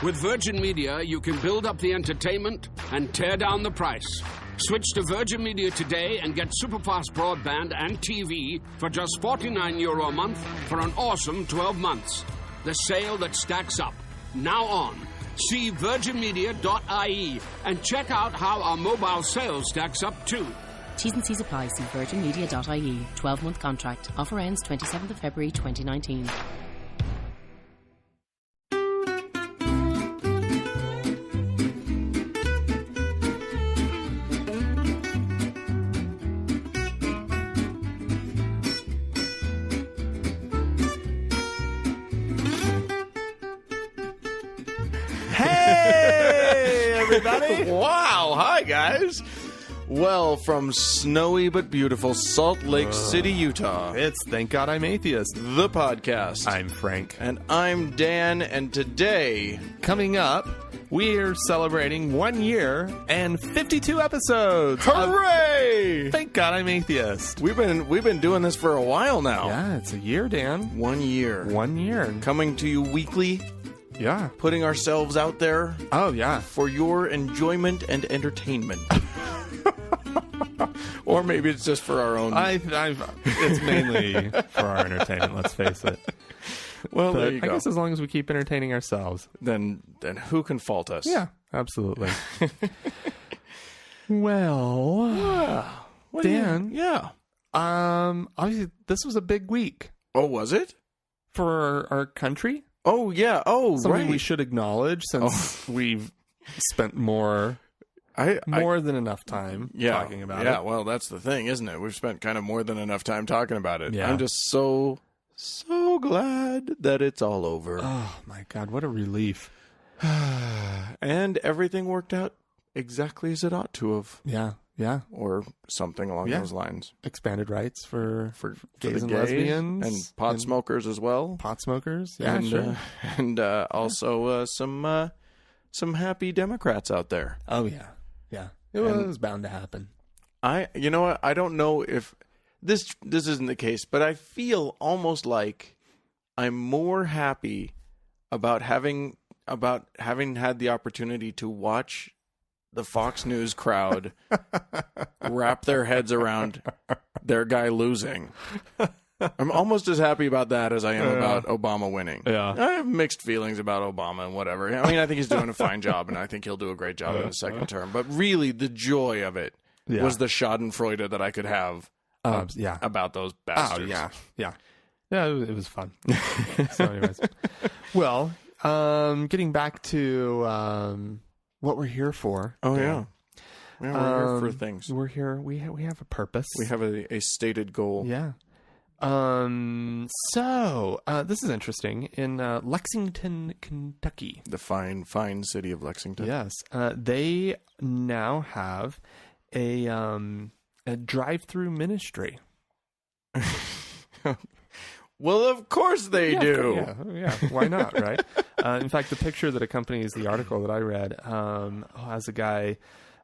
With Virgin Media, you can build up the entertainment and tear down the price. Switch to Virgin Media today and get superfast broadband and TV for just €49 a month for an awesome 12 months. The sale that stacks up. Now on. See virginmedia.ie and check out how our mobile sales stacks up too. T's and C's apply. See virginmedia.ie. 12-month contract. Offer ends 27th of February 2019. Everybody. Wow. Hi, guys. Well, from snowy but beautiful Salt Lake City, Utah, It's Thank God I'm Atheist. the podcast. I'm Frank. And I'm Dan, and today... Coming up, we're celebrating 1 year and 52 episodes. Hooray! Thank God I'm Atheist. We've been doing this for a while now. Yeah, it's a year, Dan. 1 year. 1 year. Coming to you weekly, Yeah. putting ourselves out there Oh, yeah. for your enjoyment and entertainment. Or maybe it's just for our own... It's mainly for our entertainment, let's face it. Well, there But you I go. guess as long as we keep entertaining ourselves. Then who can fault us? Yeah, absolutely. Well, What do you- Dan. Yeah. obviously this was a big week Oh, was it? for our country. Oh, yeah. Oh, Something right. we should acknowledge since we've spent more than enough time talking about it. Yeah, well, that's the thing, isn't it? We've spent kind of more than enough time talking about it. Yeah. I'm just so glad that it's all over. Oh, my God. What a relief. And everything worked out exactly as it ought to have. Yeah. Yeah. Or something along those lines. Expanded rights for gays the and gays lesbians. and pot smokers as well. Pot smokers. Yeah, and sure. and also some happy Democrats out there. Oh, yeah. Yeah. It was bound to happen. You know what? I don't know if this isn't the case, but I feel almost like I'm more happy about having had the opportunity to watch the Fox News crowd wrap their heads around their guy losing. I'm almost as happy about that as I am about Obama winning. Yeah. I have mixed feelings about Obama and whatever. I mean, I think he's doing a fine job, and I think he'll do a great job in his second term. But really, the joy of it was the schadenfreude that I could have about those bastards. Oh, yeah. Yeah. Yeah, it was fun. So anyways. Well, getting back to what we're here for. Oh, yeah. Yeah, we're here for things. We're here. We have a purpose. We have a stated goal. Yeah. So this is interesting. In Lexington, Kentucky. The fine, fine city of Lexington. Yes. They now have a drive-thru ministry. Well, of course they do. Yeah. Why not, right? In fact, the picture that accompanies the article that I read has a guy,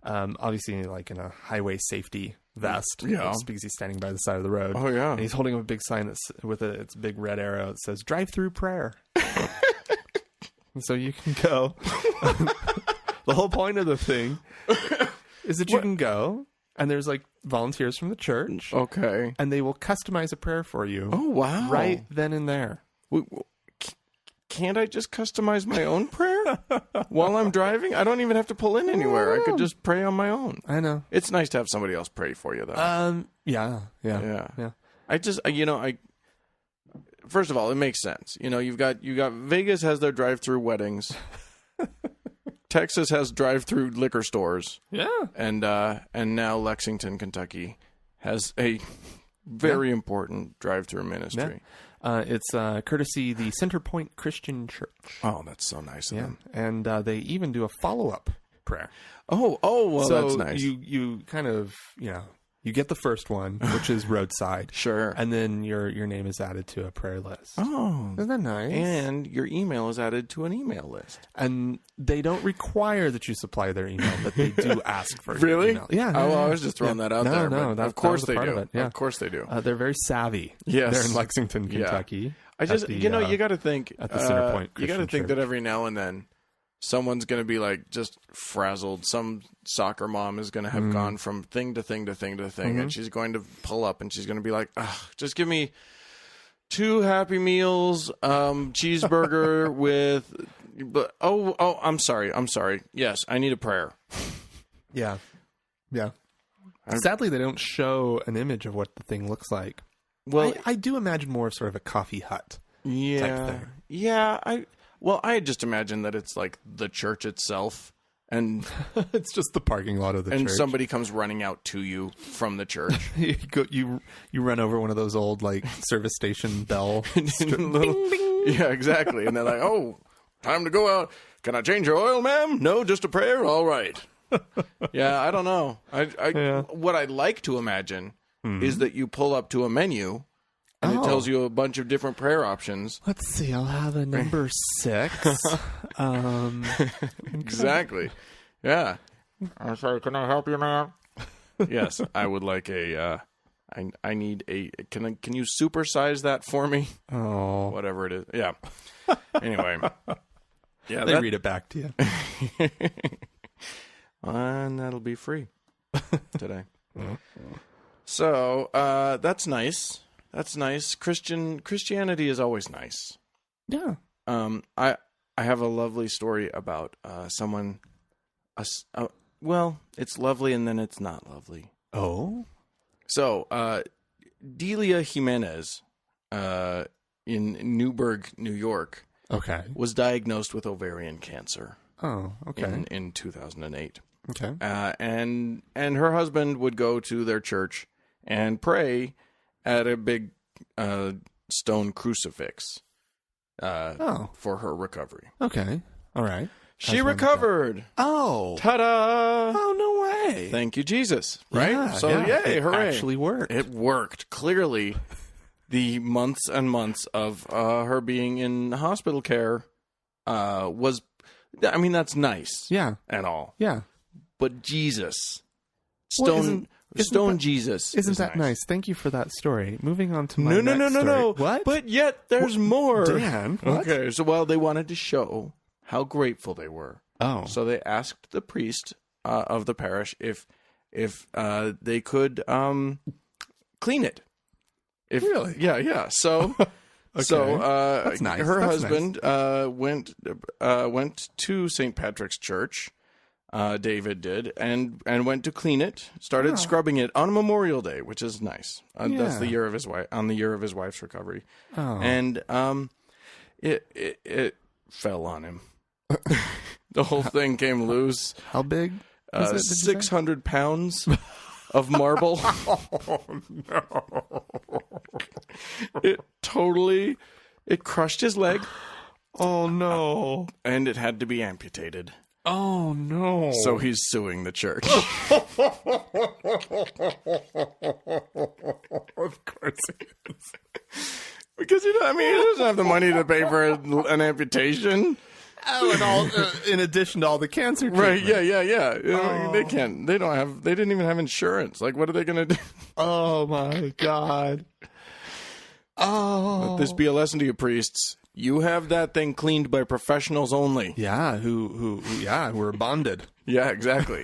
obviously like in a highway safety vest, because he's standing by the side of the road. Oh, yeah. And he's holding up a big sign with its big red arrow. It says "Drive-thru prayer." And so you can go. The whole point of the thing is that you can go. And there's like volunteers from the church. Okay. And they will customize a prayer for you. Oh, wow. Right then and there. Can't I just customize my own prayer while I'm driving? I don't even have to pull in anywhere. I could just pray on my own. I know. It's nice to have somebody else pray for you, though. Yeah. I just, first of all, it makes sense. You got Vegas has their drive-through weddings. Texas has drive-through liquor stores. Yeah. And now Lexington, Kentucky has a very important drive-through ministry. Yeah. It's courtesy the Centerpoint Christian Church. Oh, that's so nice of them. And they even do a follow-up prayer. Oh, well, so that's nice. You kind of, you get the first one, which is roadside. Sure. And then your name is added to a prayer list. Oh. Isn't that nice? And your email is added to an email list. And they don't require that you supply their email, but they do ask for really? your email. Yeah. Oh, well, I was just throwing that out there. No, of course they do. Yeah. Of course they do. They're very savvy. Yes. They're in Lexington, Kentucky. I just, you got to think at the Centerpoint you got to Christian think that Church. every now and then someone's going to be like just frazzled. Some soccer mom is going to have gone from thing to thing to thing to thing, and she's going to pull up and she's going to be like, just give me 2 Happy Meals, cheeseburger with, I'm sorry. Yes, I need a prayer. Yeah. Sadly, they don't show an image of what the thing looks like. Well, I do imagine more of sort of a coffee hut type thing. Yeah, I just imagine that it's like the church itself, and it's just the parking lot of the church. And somebody comes running out to you from the church. you run over one of those old like service station bell. Bing, bing. Yeah, exactly. And they're like, "Oh, time to go out. Can I change your oil, ma'am? No, just a prayer. All right." Yeah, I don't know. What I'd like to imagine is that you pull up to a menu. And it tells you a bunch of different prayer options. Let's see. I'll have a number 6. Exactly. Yeah. I'm sorry. Can I help you, ma'am? Yes, I would like a. I need a. Can you supersize that for me? Oh, whatever it is. Yeah. Anyway. Yeah. They read it back to you, and that'll be free today. So that's nice. That's nice. Christianity is always nice. Yeah. I have a lovely story about someone. Well, it's lovely and then it's not lovely. Oh. So, Delia Jimenez, in Newburgh, New York, was diagnosed with ovarian cancer. Oh, okay. In 2008. Okay. And her husband would go to their church and pray at a big stone crucifix for her recovery. Okay. All right. She recovered. Oh. Ta-da. Oh, no way. Thank you, Jesus. Right? Yeah, So, yay, hooray. It actually worked. It worked. Clearly, the months and months of her being in hospital care was, I mean, that's nice. Yeah. And all. Yeah. But Jesus. Jesus. Isn't that nice? Thank you for that story. Moving on to my No. story. What? But yet there's more. Dan, what? Okay, so they wanted to show how grateful they were. Oh. So they asked the priest of the parish if they could clean it. Really? Yeah. So That's nice. Her That's husband went to St. Patrick's Church. David did, and went to clean it. Started scrubbing it on Memorial Day, which is nice. That's the year of his wife, on the year of his wife's recovery. Oh. And it fell on him. The whole thing came loose. How big? 600 pounds of marble. Oh no! It crushed his leg. Oh no! And it had to be amputated. Oh no! So he's suing the church. Of course he is. Because he doesn't have the money to pay for an amputation. Oh, and all in addition to all the cancer treatment. Right? Yeah. They can't. They don't have. They didn't even have insurance. Like, what are they going to do? Oh my God! Oh, Let this be a lesson to you, priests. You have that thing cleaned by professionals only. Yeah, who are bonded. Yeah, exactly.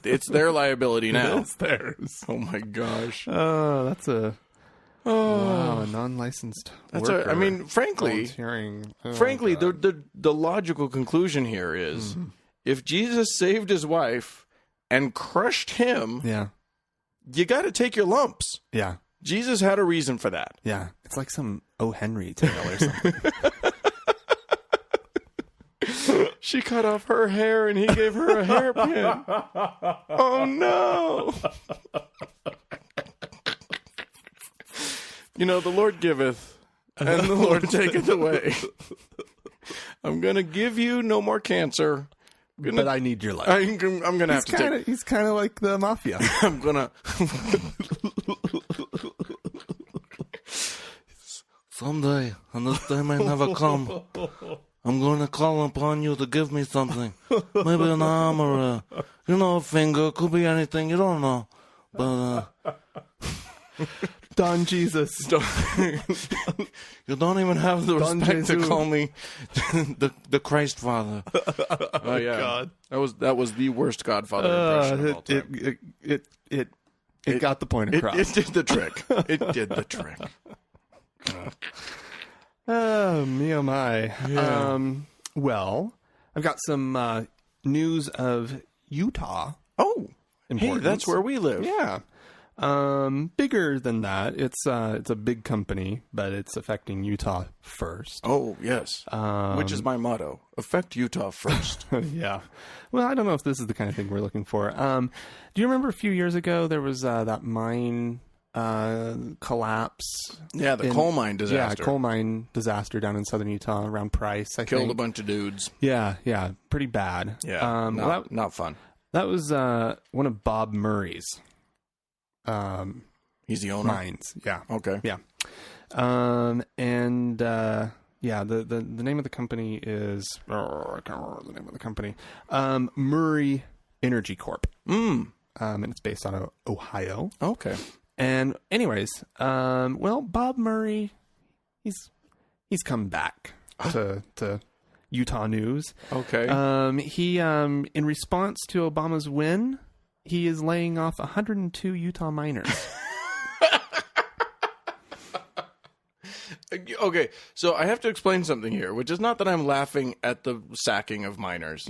It's their liability now. It's theirs. Oh my gosh. Oh, that's a non-licensed worker. Frankly, the logical conclusion here is if Jesus saved his wife and crushed him, you got to take your lumps. Yeah. Jesus had a reason for that. Yeah. It's like some O. Henry tale or something. She cut off her hair and he gave her a hairpin. Oh no. The Lord giveth and the Lord taketh away. I'm going to give you no more cancer. But I need your life. I'm going to have to take... He's kind of like the mafia. I'm going to... Someday, and this day may never come, I'm going to call upon you to give me something. Maybe an arm or a finger. Could be anything. You don't know. But Don Jesus. You don't even have the Don respect Jesus. to call me the Christ Father. Oh yeah, God. That was the worst Godfather impression of all time. It got the point across. It did the trick. It did the trick. Oh, me oh my. Yeah. Well, I've got some news of Utah. Oh, hey, Importance. that's where we live. Yeah. Bigger than that. It's a big company, but it's affecting Utah first. Oh, yes. Which is my motto. Affect Utah first. Yeah. Well, I don't know if this is the kind of thing we're looking for. Do you remember a few years ago there was that mine collapse? Yeah, the coal mine disaster. Yeah, coal mine disaster down in southern Utah around Price, I Killed think. a bunch of dudes. Yeah, pretty bad. Yeah, not fun. That was one of Bob Murray's He's the owner? mines. Yeah. Okay. Yeah. The name of the company is I can't remember the name of the company. Murray Energy Corp. And it's based out of Ohio. Okay. And anyways, Bob Murray, he's come back to Utah news. Okay. He in response to Obama's win, he is laying off 102 Utah miners. Okay, so I have to explain something here, which is not that I'm laughing at the sacking of miners.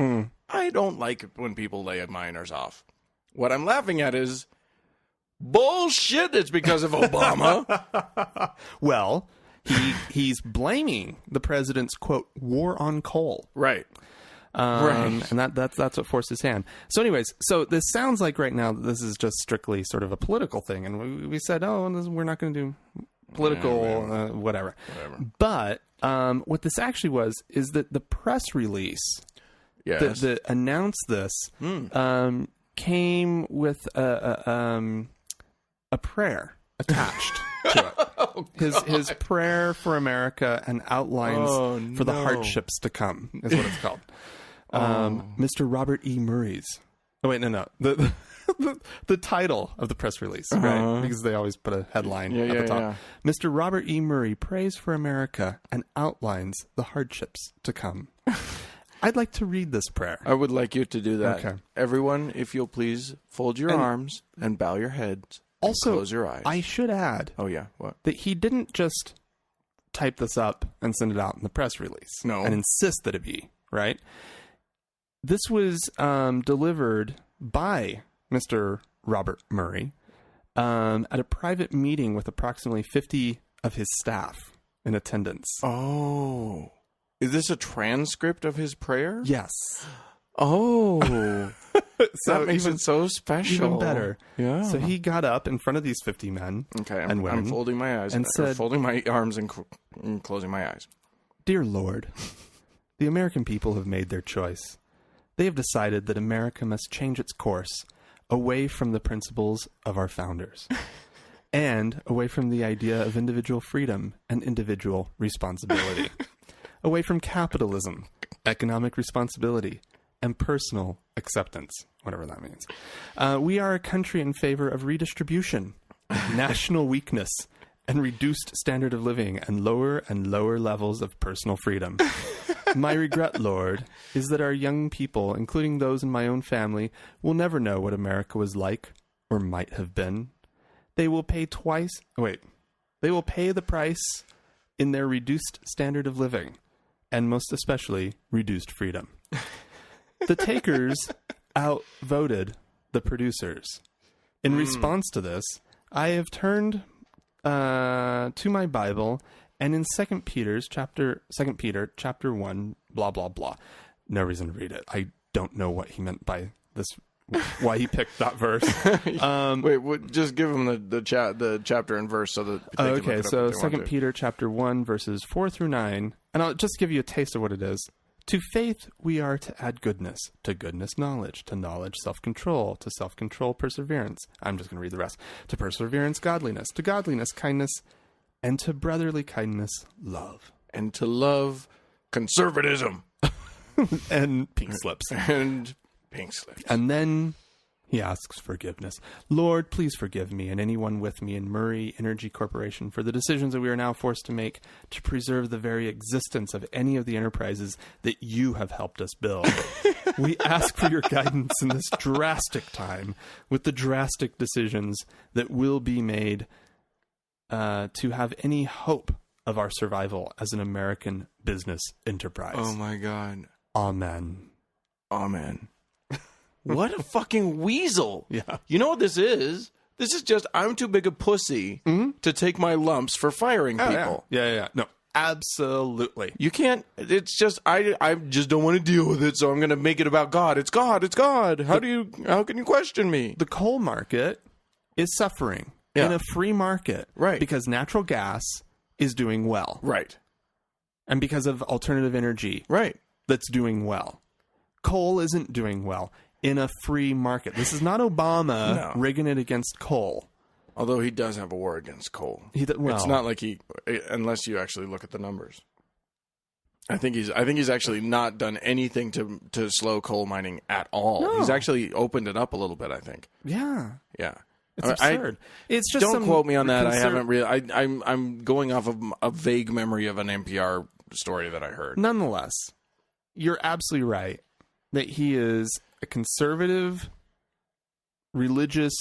I don't like it when people lay miners off. What I'm laughing at is bullshit. It's because of Obama. Well, he's blaming the president's, quote, war on coal. Right. And that's what forced his hand. So anyways, so this sounds like right now that this is just strictly sort of a political thing. And we said, we're not going to do political, whatever. But what this actually was is that the press release that announced this came with a prayer attached to it. His prayer for America and outlines for the hardships to come is what it's called. Mr. Robert E. Murray's. Oh wait, no. The title of the press release, right? Because they always put a headline at the top. Yeah. Mr. Robert E. Murray prays for America and outlines the hardships to come. I'd like to read this prayer. I would like you to do that. Okay. Everyone, if you'll please fold your arms and bow your heads. Also, close your eyes. I should add what? that he didn't just type this up and send it out in the press release. No. And insist that it be, right? This was delivered by Mr. Robert Murray at a private meeting with approximately 50 of his staff in attendance. Oh. Is this a transcript of his prayer? Yes. Oh. So that makes it so special. Even better. Yeah. So he got up in front of these 50 men and women. I'm folding my eyes and said, folding my arms and closing my eyes. Dear Lord, the American people have made their choice. They have decided that America must change its course away from the principles of our founders and away from the idea of individual freedom and individual responsibility, away from capitalism, economic responsibility, and personal acceptance, whatever that means. We are a country in favor of redistribution, national weakness, and reduced standard of living and lower levels of personal freedom. My regret, Lord, is that our young people, including those in my own family, will never know what America was like or might have been. They will pay the price in their reduced standard of living, and most especially reduced freedom. The takers outvoted the producers. In response to this, I have turned to my Bible, and in 2 Peter chapter 1, blah blah blah. No reason to read it. I don't know what he meant by this. Why he picked that verse? Just give him the chapter and verse so that they can look it up so if they want 2 to. Peter chapter 1 verses 4 through 9, and I'll just give you a taste of what it is. To faith we are to add goodness, to goodness knowledge, to knowledge self-control, to self-control perseverance. I'm just going to read the rest. To perseverance godliness, to godliness kindness, and to brotherly kindness love. And to love conservatism. And pink slips. And pink slips. And then He asks forgiveness. Lord, please forgive me and anyone with me in Murray Energy Corporation for the decisions that we are now forced to make to preserve the very existence of any of the enterprises that you have helped us build. We ask for your guidance in this drastic time with the drastic decisions that will be made to have any hope of our survival as an American business enterprise. Oh, my God. Amen. Amen. What a fucking weasel. Yeah. You know what this is? This is just, I'm too big a pussy to take my lumps for firing people. Yeah. No, absolutely. You can't, it's just, I just don't want to deal with it, so I'm going to make it about God. It's God. It's God. How can you question me? The coal market is suffering in a free market. Right. Because natural gas is doing well. Right. And because of alternative energy. Right. That's doing well. Coal isn't doing well in a free market. This is not Obama rigging it against coal. Although he does have a war against coal. Well, it's not like unless you actually look at the numbers. I think he's actually not done anything to slow coal mining at all. No. He's actually opened it up a little bit, I think. Yeah. Yeah. It's absurd. It's just don't quote me on that. I haven't really. I'm going off of a vague memory of an NPR story that I heard. Nonetheless, you're absolutely right that he is a conservative, religious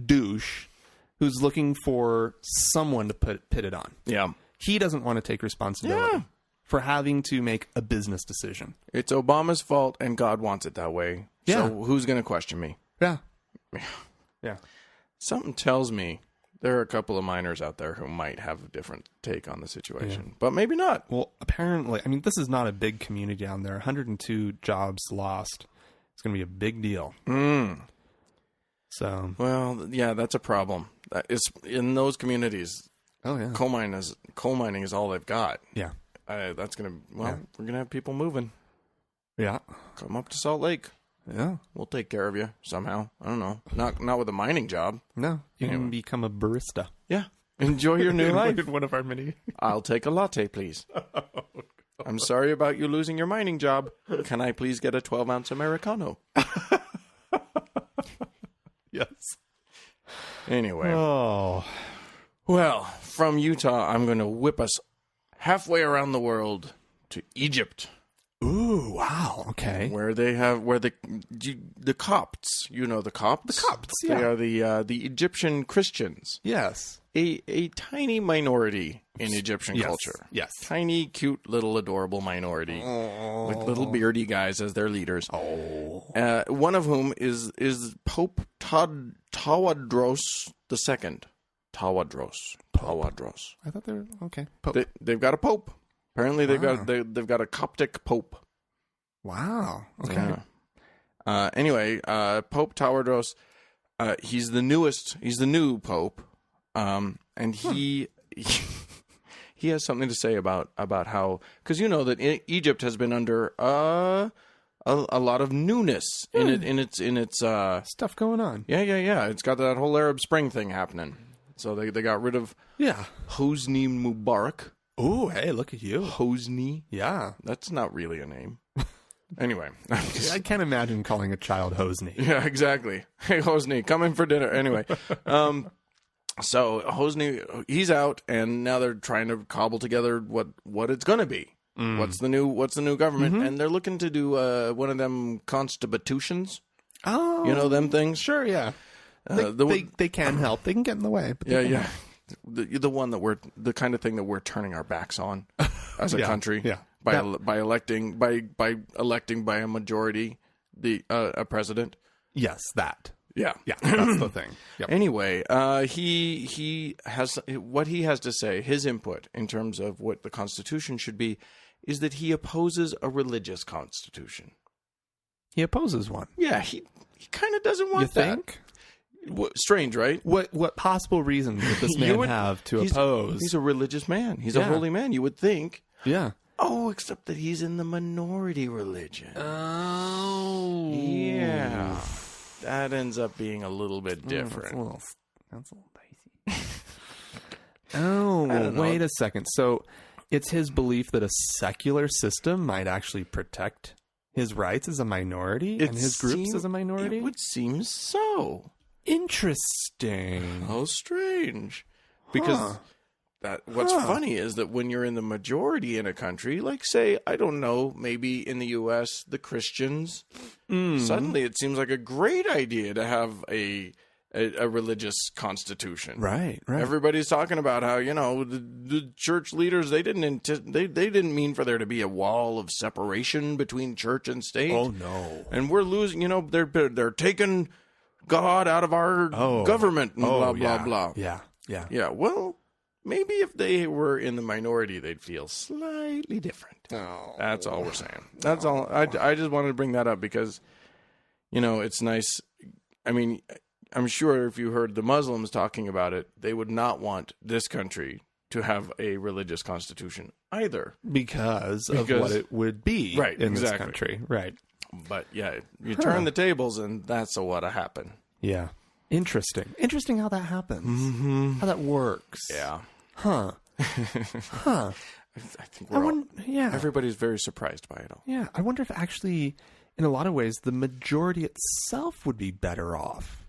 douche who's looking for someone to pit it on. Yeah. He doesn't want to take responsibility for having to make a business decision. It's Obama's fault, and God wants it that way. Yeah. So who's going to question me? Yeah. Yeah. Something tells me there are a couple of miners out there who might have a different take on the situation, but maybe not. Well, apparently, I mean, this is not a big community down there. 102 jobs lost. It's going to be a big deal. So, well, yeah, that's a problem. It's in those communities. Oh yeah, coal mining is all they've got. Yeah, that's gonna. Well, we're gonna have people moving. Yeah, come up to Salt Lake. Yeah, we'll take care of you somehow. I don't know. Not with a mining job. No, you can become a barista. Yeah, enjoy your new life. In one of our many. I'll take a latte, please. I'm sorry about you losing your mining job. Can I please get a 12-ounce Americano? Yes. Anyway. Oh. Well, from Utah, I'm going to whip us halfway around the world to Egypt. Ooh, wow. Okay. Where the Copts, you know the Copts? The Copts, yeah. They are the Egyptian Christians. Yes. A tiny minority in Egyptian culture. Yes. Tiny, cute, little, adorable minority with little beardy guys as their leaders. Oh. One of whom is Pope Tawadros II. Tawadros. I thought they were okay. Pope. They've got a pope. Apparently, they've got a Coptic pope. Wow. Okay. Yeah. Anyway, Pope Tawadros, he's the new pope, and he has something to say about how, because you know that Egypt has been under a lot of newness in its stuff going on. Yeah. It's got that whole Arab Spring thing happening. So they got rid of Hosni Mubarak. Oh, hey, look at you. Hosni. Yeah. That's not really a name. Anyway. I can't imagine calling a child Hosni. Yeah, exactly. Hey, Hosni, come in for dinner. Anyway. So Hosni, he's out, and now they're trying to cobble together what it's going to be. What's the new government? And they're looking to do one of them constitutions. Oh. You know them things? Sure, yeah. They can help. They can get in the way. But yeah. The one that the kind of thing that we're turning our backs on as a country. Yeah. By electing by a majority a president. Yes, that. Yeah. That's the thing. Yep. Anyway, he has what he has to say. His input in terms of what the Constitution should be is that he opposes a religious constitution. He opposes one. Yeah, he kind of doesn't want that. You think? Strange, right? What possible reason would this man have to oppose? He's a religious man. He's a holy man. You would think. Yeah. Oh, except that he's in the minority religion. Oh. Yeah. That ends up being a little bit different. That's a little dicey. Oh, wait a second. So it's his belief that a secular system might actually protect his rights as a minority and his groups as a minority? It would seem so. Interesting. How strange. Because what's funny is that when you're in the majority in a country, like say, I don't know, maybe in the U.S., the Christians, suddenly it seems like a great idea to have a religious constitution. Right. Everybody's talking about how, the church leaders, they didn't mean for there to be a wall of separation between church and state. Oh, no. And we're losing, they're taking God out of our government and blah, blah, blah. Yeah. Yeah, well, maybe if they were in the minority, they'd feel slightly different. Oh. That's all we're saying. That's all. I just wanted to bring that up because, it's nice. I mean, I'm sure if you heard the Muslims talking about it, they would not want this country to have a religious constitution either. Because of what it would be in this country. Right. But yeah, you turn the tables and that's what happened. Yeah. Interesting how that happens. Mm-hmm. How that works. Yeah. Huh. I think everybody's very surprised by it all. Yeah. I wonder if actually, in a lot of ways, the majority itself would be better off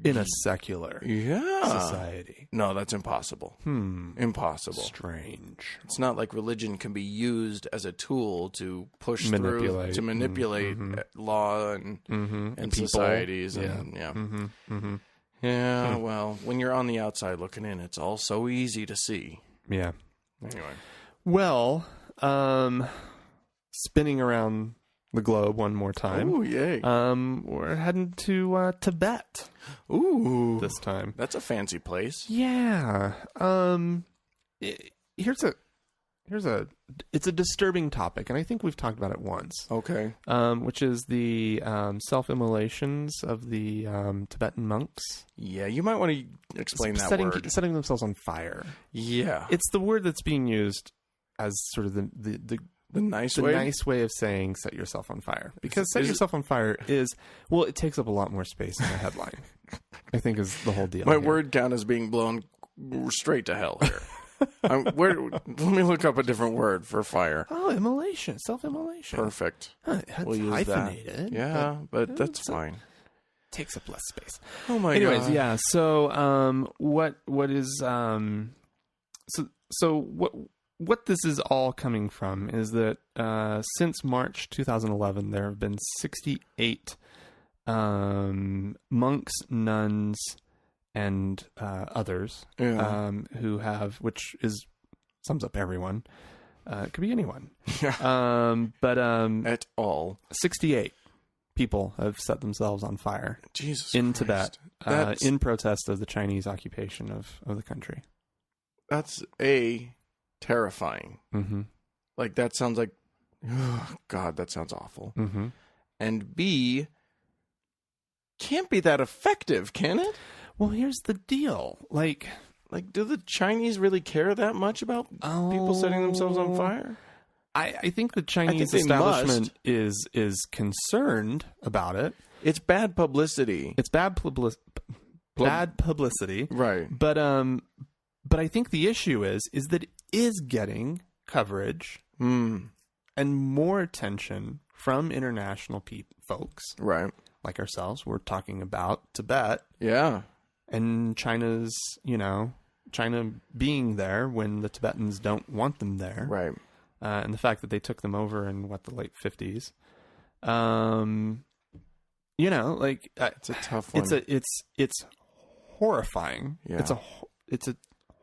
in a secular society. No, that's impossible. Impossible. Strange. It's not like religion can be used as a tool to manipulate law and societies. Well, when you're on the outside looking in, it's all so easy to see. Yeah. Anyway. Well, spinning around the globe one more time. Ooh, yay. We're heading to Tibet. Ooh. This time. That's a fancy place. Yeah. It's a disturbing topic, and I think we've talked about it once. Okay. Which is the self-immolations of the Tibetan monks. Yeah, you might want to explain that word. Setting themselves on fire. Yeah. It's the word that's being used as sort of the nice way of saying set yourself on fire. Because set yourself on fire it takes up a lot more space in the headline. I think is the whole deal. My word count is being blown straight to hell here. Let me look up a different word for fire. Oh, immolation, self-immolation. Perfect. We'll use hyphenated. That. Yeah, but that's fine. Takes up less space. Oh my god. Anyways, yeah. So, what this is all coming from is that since March 2011, there have been 68 monks, nuns, and others who have, which sums up everyone. It could be anyone. But at all, 68 people have set themselves on fire. Jesus in Christ. Tibet, in protest of the Chinese occupation of the country. That's terrifying. Mm-hmm. Like that sounds like, oh God, that sounds awful. Mm-hmm. And B, can't be that effective, can it? Well, here's the deal. Like, do the Chinese really care that much about people setting themselves on fire? I think the Chinese establishment is concerned about it. It's bad publicity. It's bad publicity. Right. But I think the issue is that it is getting coverage and more attention from international folks. Right. Like ourselves. We're talking about Tibet. Yeah. And China being there when the Tibetans don't want them there. Right. And the fact that they took them over in the late 50s. It's a tough one. It's horrifying. Yeah. It's a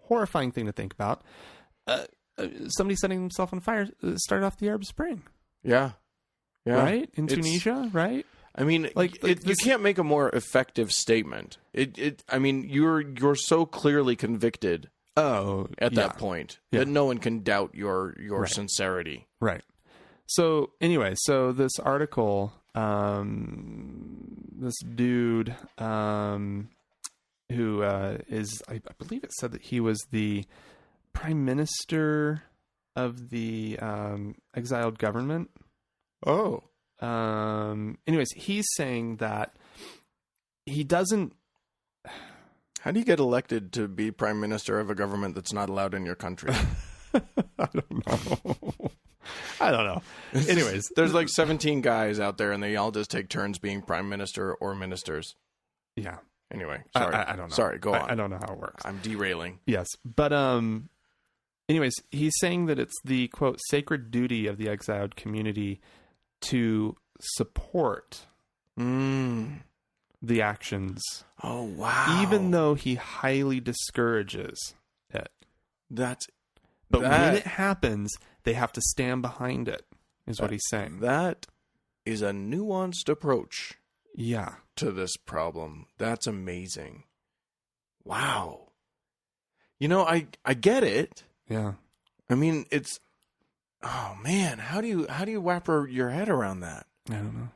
horrifying thing to think about. Somebody setting themselves on fire started off the Arab Spring. Yeah. Yeah. Right? In Tunisia, right? I mean, you can't make a more effective statement. I mean, you're so clearly convicted. At that point, that no one can doubt your sincerity. Right. So anyway, this article, this dude, who is, I believe it said that he was the prime minister of the exiled government. Oh. Anyways, he's saying that he doesn't. How do you get elected to be prime minister of a government that's not allowed in your country? I don't know. I don't know. Anyways, There's like 17 guys out there, and they all just take turns being prime minister or ministers. yeah. Anyway, sorry. I don't know. Sorry, go on. I don't know how it works. I'm derailing. Yes, but anyways, he's saying that it's the quote sacred duty of the exiled community to support the actions. Oh, wow. Even though he highly discourages it. That's... But when it happens, they have to stand behind it, is what he's saying. That is a nuanced approach Yeah. to this problem. That's amazing. Wow. You know, I get it. Yeah. I mean, it's... Oh, man. How do you wrap your head around that? I don't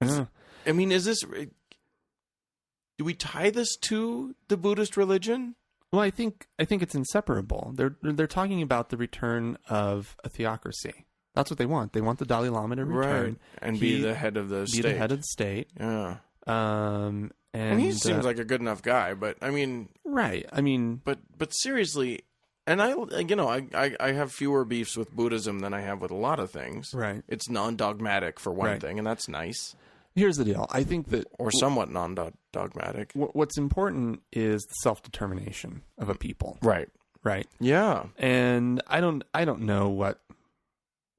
know. I mean, is this... Do we tie this to the Buddhist religion? Well, I think it's inseparable. They're talking about the return of a theocracy. That's what they want. They want the Dalai Lama to return. Right. And be the head of the state. Be the head of the state. Yeah. And he seems like a good enough guy, but I mean... Right. I mean... But seriously... And I have fewer beefs with Buddhism than I have with a lot of things. Right. It's non-dogmatic for one thing, and that's nice. Here's the deal. I think that... Or somewhat non-dogmatic. What's important is the self-determination of a people. Right. Right. Yeah. And I don't know what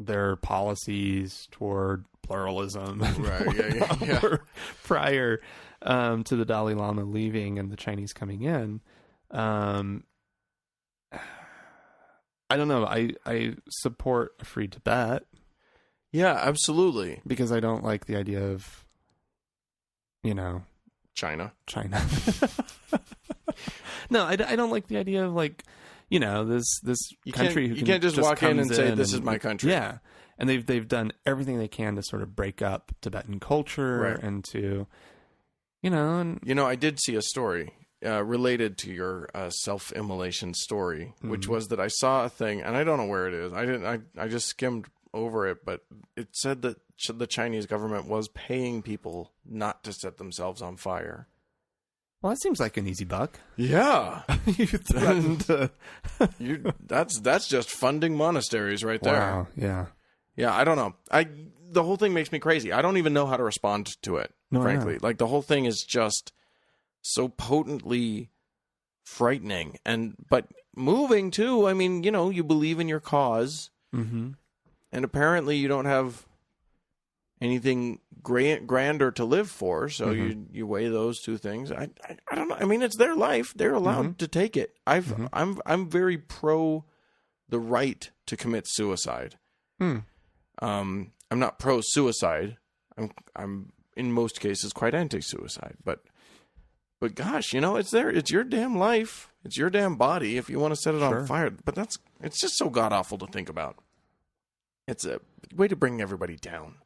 their policies toward pluralism were prior to the Dalai Lama leaving and the Chinese coming in. I don't know. I support a free Tibet. Yeah, absolutely. Because I don't like the idea of, China. No, I don't like the idea of this country. You can't just walk in and say, "This is my country." Yeah, and they've done everything they can to sort of break up Tibetan culture and to, I did see a story related to your self-immolation story, which was that I saw a thing, and I don't know where it is. I just skimmed over it, but it said that the Chinese government was paying people not to set themselves on fire. Well, that seems like an easy buck. Yeah. You threatened to... that's just funding monasteries right there. Wow, yeah. Yeah, I don't know. The whole thing makes me crazy. I don't even know how to respond to it, frankly. Like, the whole thing is just so potently frightening. But moving, too. I mean, you believe in your cause. Mm-hmm. And apparently you don't have anything grander to live for, so you weigh those two things. I don't know. I mean, it's their life; they're allowed to take it. I'm very pro the right to commit suicide. I'm not pro suicide. I'm in most cases quite anti-suicide. But gosh, it's your damn life. It's your damn body. If you want to set it on fire, but it's just so god awful to think about. It's a way to bring everybody down.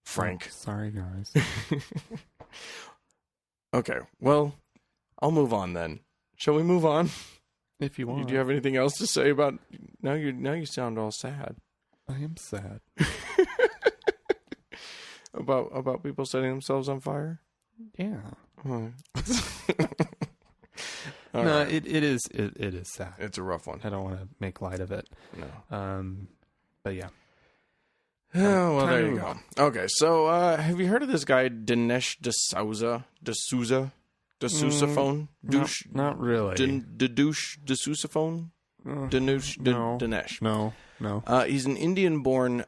Frank. Oh, sorry, guys. Okay, well, I'll move on then. Shall we move on? If you want. Do you have anything else to say about... Now you sound all sad. I am sad. About people setting themselves on fire? Yeah. No, right. It is sad. It's a rough one. I don't want to make light of it. No. But yeah. Oh, well, there you go. Okay, so have you heard of this guy, Dinesh D'Souza phone? Not really. D'Souza Dinesh. No. He's an Indian-born,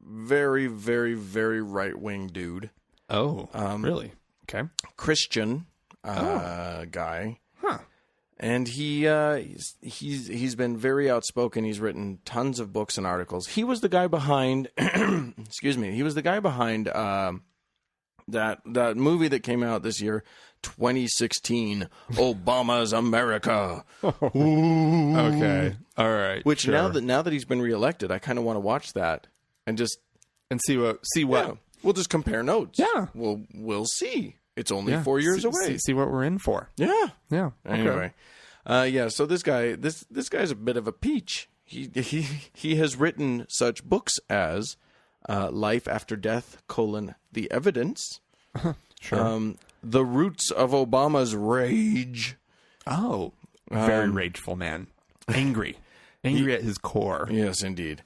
very, very, very right-wing dude. Oh, really? Okay. Christian guy. Huh. And he's been very outspoken. He's written tons of books and articles. He was the guy behind excuse me. He was the guy behind that movie that came out this year, 2016, Obama's America. Okay. All right. Which now that he's been reelected, I kind of want to watch that and see what Yeah, we'll just compare notes. Yeah. We'll see. It's only 4 years away. See what we're in for. Yeah. Yeah. Okay. Anyway, so this guy's a bit of a peach. He has written such books as Life After Death: The Evidence. Sure. The Roots of Obama's Rage. Oh, very rageful man. Angry. Angry at his core. Yes, indeed.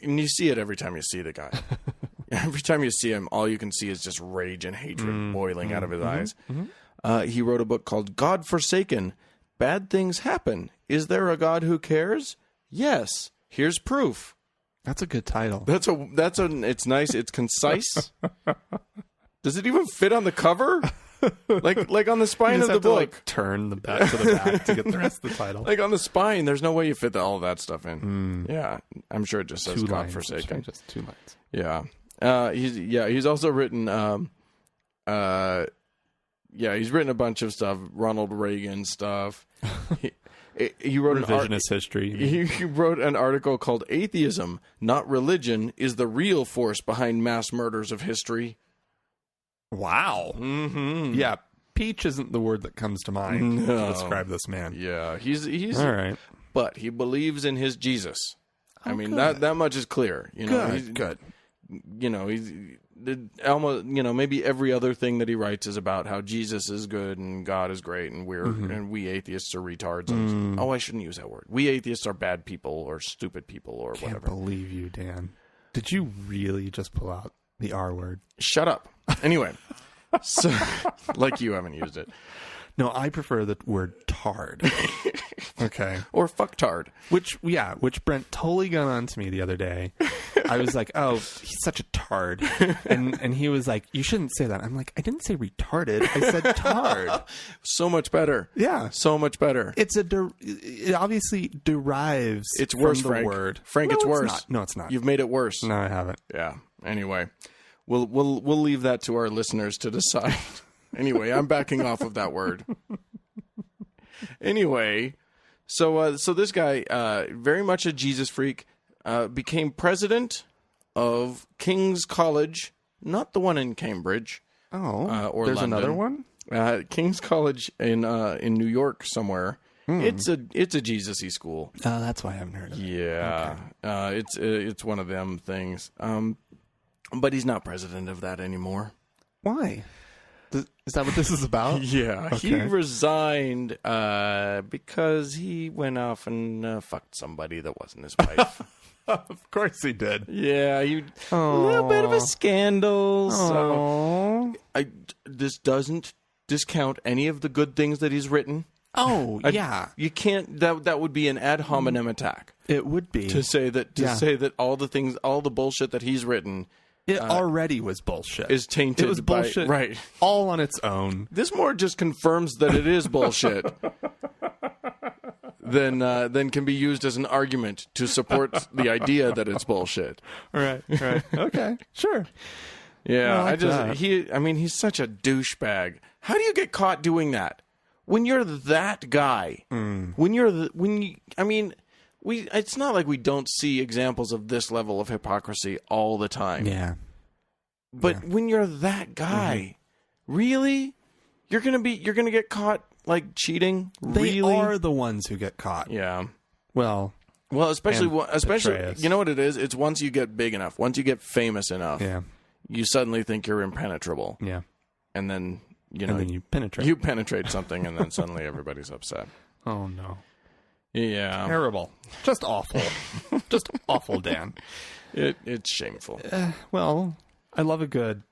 And you see it every time you see the guy. Every time you see him, all you can see is just rage and hatred boiling out of his eyes. He wrote a book called God Forsaken. Bad things happen. Is there a God who cares? Yes. Here's proof. That's a good title. It's nice. It's concise. Does it even fit on the cover? Like on the spine of the book. Turn the back to the back to get the rest of the title. Like on the spine, there's no way you fit all of that stuff in. Yeah, I'm sure it just says Two God lines. Forsaken. Just 2 lines. Yeah. He's also written he's written a bunch of stuff, Ronald Reagan stuff. He wrote revisionist history. He wrote an article called "Atheism, Not Religion, is the Real Force Behind Mass Murders of History." Wow. Yeah, peach isn't the word that comes to mind to describe this man. Yeah, he's all right, but he believes in his Jesus. I mean, good. that much is clear. You know, he's good. You know, he's almost, you know, maybe every other thing that he writes is about how Jesus is good and God is great and we atheists are retards. And, I shouldn't use that word. We atheists are bad people or stupid people or Can't whatever. believe you, Dan. Did you really just pull out the R word? Shut up. Anyway, so like you haven't used it. No, I prefer the word tard. Okay. Or fucktard. Which Brent totally got on to me the other day. I was like, oh, he's such a tard. And he was like, you shouldn't say that. I'm like, I didn't say retarded. I said tard. So much better. Yeah. So much better. It obviously derives It's worse, from the Frank. word. Frank, No, it's worse. not. No, it's not. You've made it worse. No, I haven't. Yeah. Anyway, we'll leave that to our listeners to decide. Anyway, I'm backing off of that word. Anyway, so this guy, very much a Jesus freak, became president of King's College, not the one in Cambridge. Oh, or there's London. another one? King's College in New York somewhere. It's a Jesus-y school. Oh, that's why I haven't heard of it. Yeah, okay. It's one of them things. But he's not president of that anymore. Why? Is that what this is about? Yeah, Okay. he resigned because he went off and fucked somebody that wasn't his wife. Of course he did. Yeah, a little bit of a scandal. So this doesn't discount any of the good things that he's written. Oh, yeah. You can't. That would be an ad hominem attack. It would be to say that all the bullshit that he's written. It already was bullshit. Is tainted. It was bullshit, right? All on its own. This more just confirms that it is bullshit than can be used as an argument to support the idea that it's bullshit. Right. Okay, sure. Yeah, that. he's such a douchebag. How do you get caught doing that? When you're that guy. It's not like we don't see examples of this level of hypocrisy all the time. Yeah. But when you're that guy, really? You're going to get caught like cheating? They really? are the ones who get caught. Yeah. Well, especially Atreus. you know what it is? It's once you get big enough, once you get famous enough. Yeah. You suddenly think you're impenetrable. Yeah. And then, and then you penetrate. You penetrate something and then suddenly everybody's upset. Oh no. Yeah. Terrible. Just awful. Just awful, Dan. It's shameful. Well, I love a good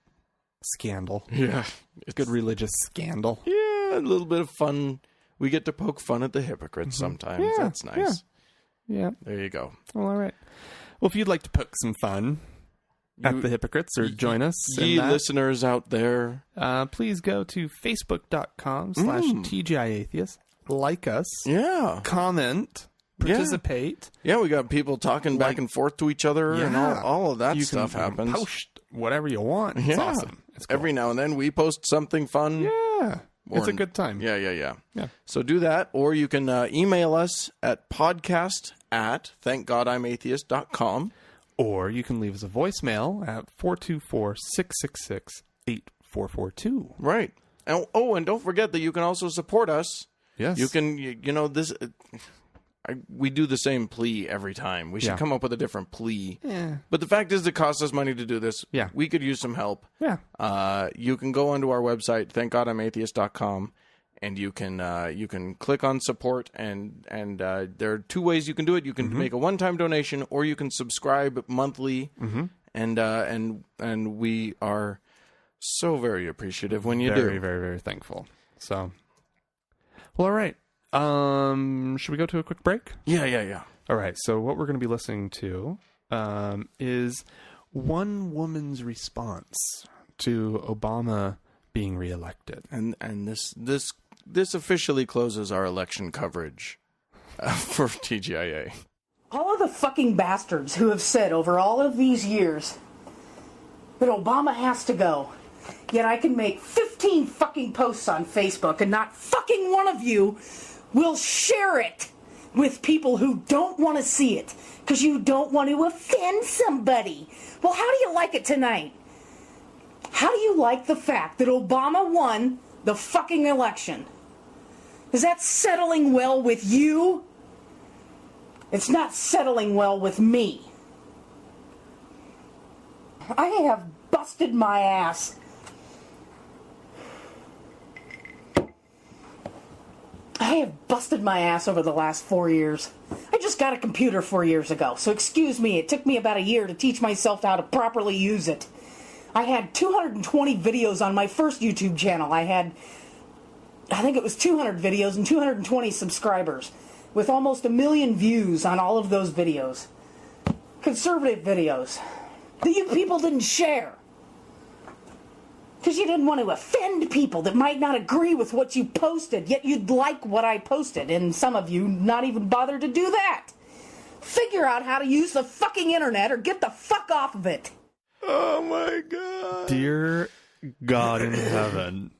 scandal. Yeah. It's good religious scandal. Yeah, a little bit of fun. We get to poke fun at the hypocrites sometimes. Yeah, That's nice. Yeah. There you go. Well, all right. Well, if you'd like to poke some fun at the hypocrites or join us Ye in that, listeners out there. please go to facebook.com/TGIAtheist. Like us. Yeah. Comment. Participate. Yeah, we got people talking back and forth to each other and all of that stuff happens. You can post whatever you want. It's awesome. It's cool. Every now and then we post something fun. Yeah. It's a good time. Yeah. So do that, or you can email us at podcast@thankgodimatheist.com. Or you can leave us a voicemail at 424-666-8442. Right. And don't forget that you can also support us. Yes. You can, this... we do the same plea every time. We should come up with a different plea. Yeah. But the fact is, it costs us money to do this. Yeah. We could use some help. Yeah. You can go onto our website, thankgodimatheist.com, and you can click on support, and there are two ways you can do it. You can make a one-time donation, or you can subscribe monthly, and we are so very appreciative when you do. Very, very, very thankful. So, well, all right. Should we go to a quick break? Yeah. All right. So what we're going to be listening to is one woman's response to Obama being reelected, and this officially closes our election coverage for TGIA. All of the fucking bastards who have said over all of these years that Obama has to go, yet I can make 15 fucking posts on Facebook and not fucking one of you will share it with people who don't want to see it because you don't want to offend somebody. Well, how do you like it tonight? How do you like the fact that Obama won the fucking election? Is that settling well with you? It's not settling well with me. I have busted my ass. I have busted my ass over the last 4 years. I just got a computer 4 years ago, so excuse me, it took me about a year to teach myself how to properly use it. I had 220 videos on my first YouTube channel. I think it was 200 videos and 220 subscribers, with almost 1 million views on all of those videos. Conservative videos that you people didn't share. Because you didn't want to offend people that might not agree with what you posted, yet you'd like what I posted, and some of you not even bother to do that. Figure out how to use the fucking internet or get the fuck off of it. Oh my God. Dear God in heaven.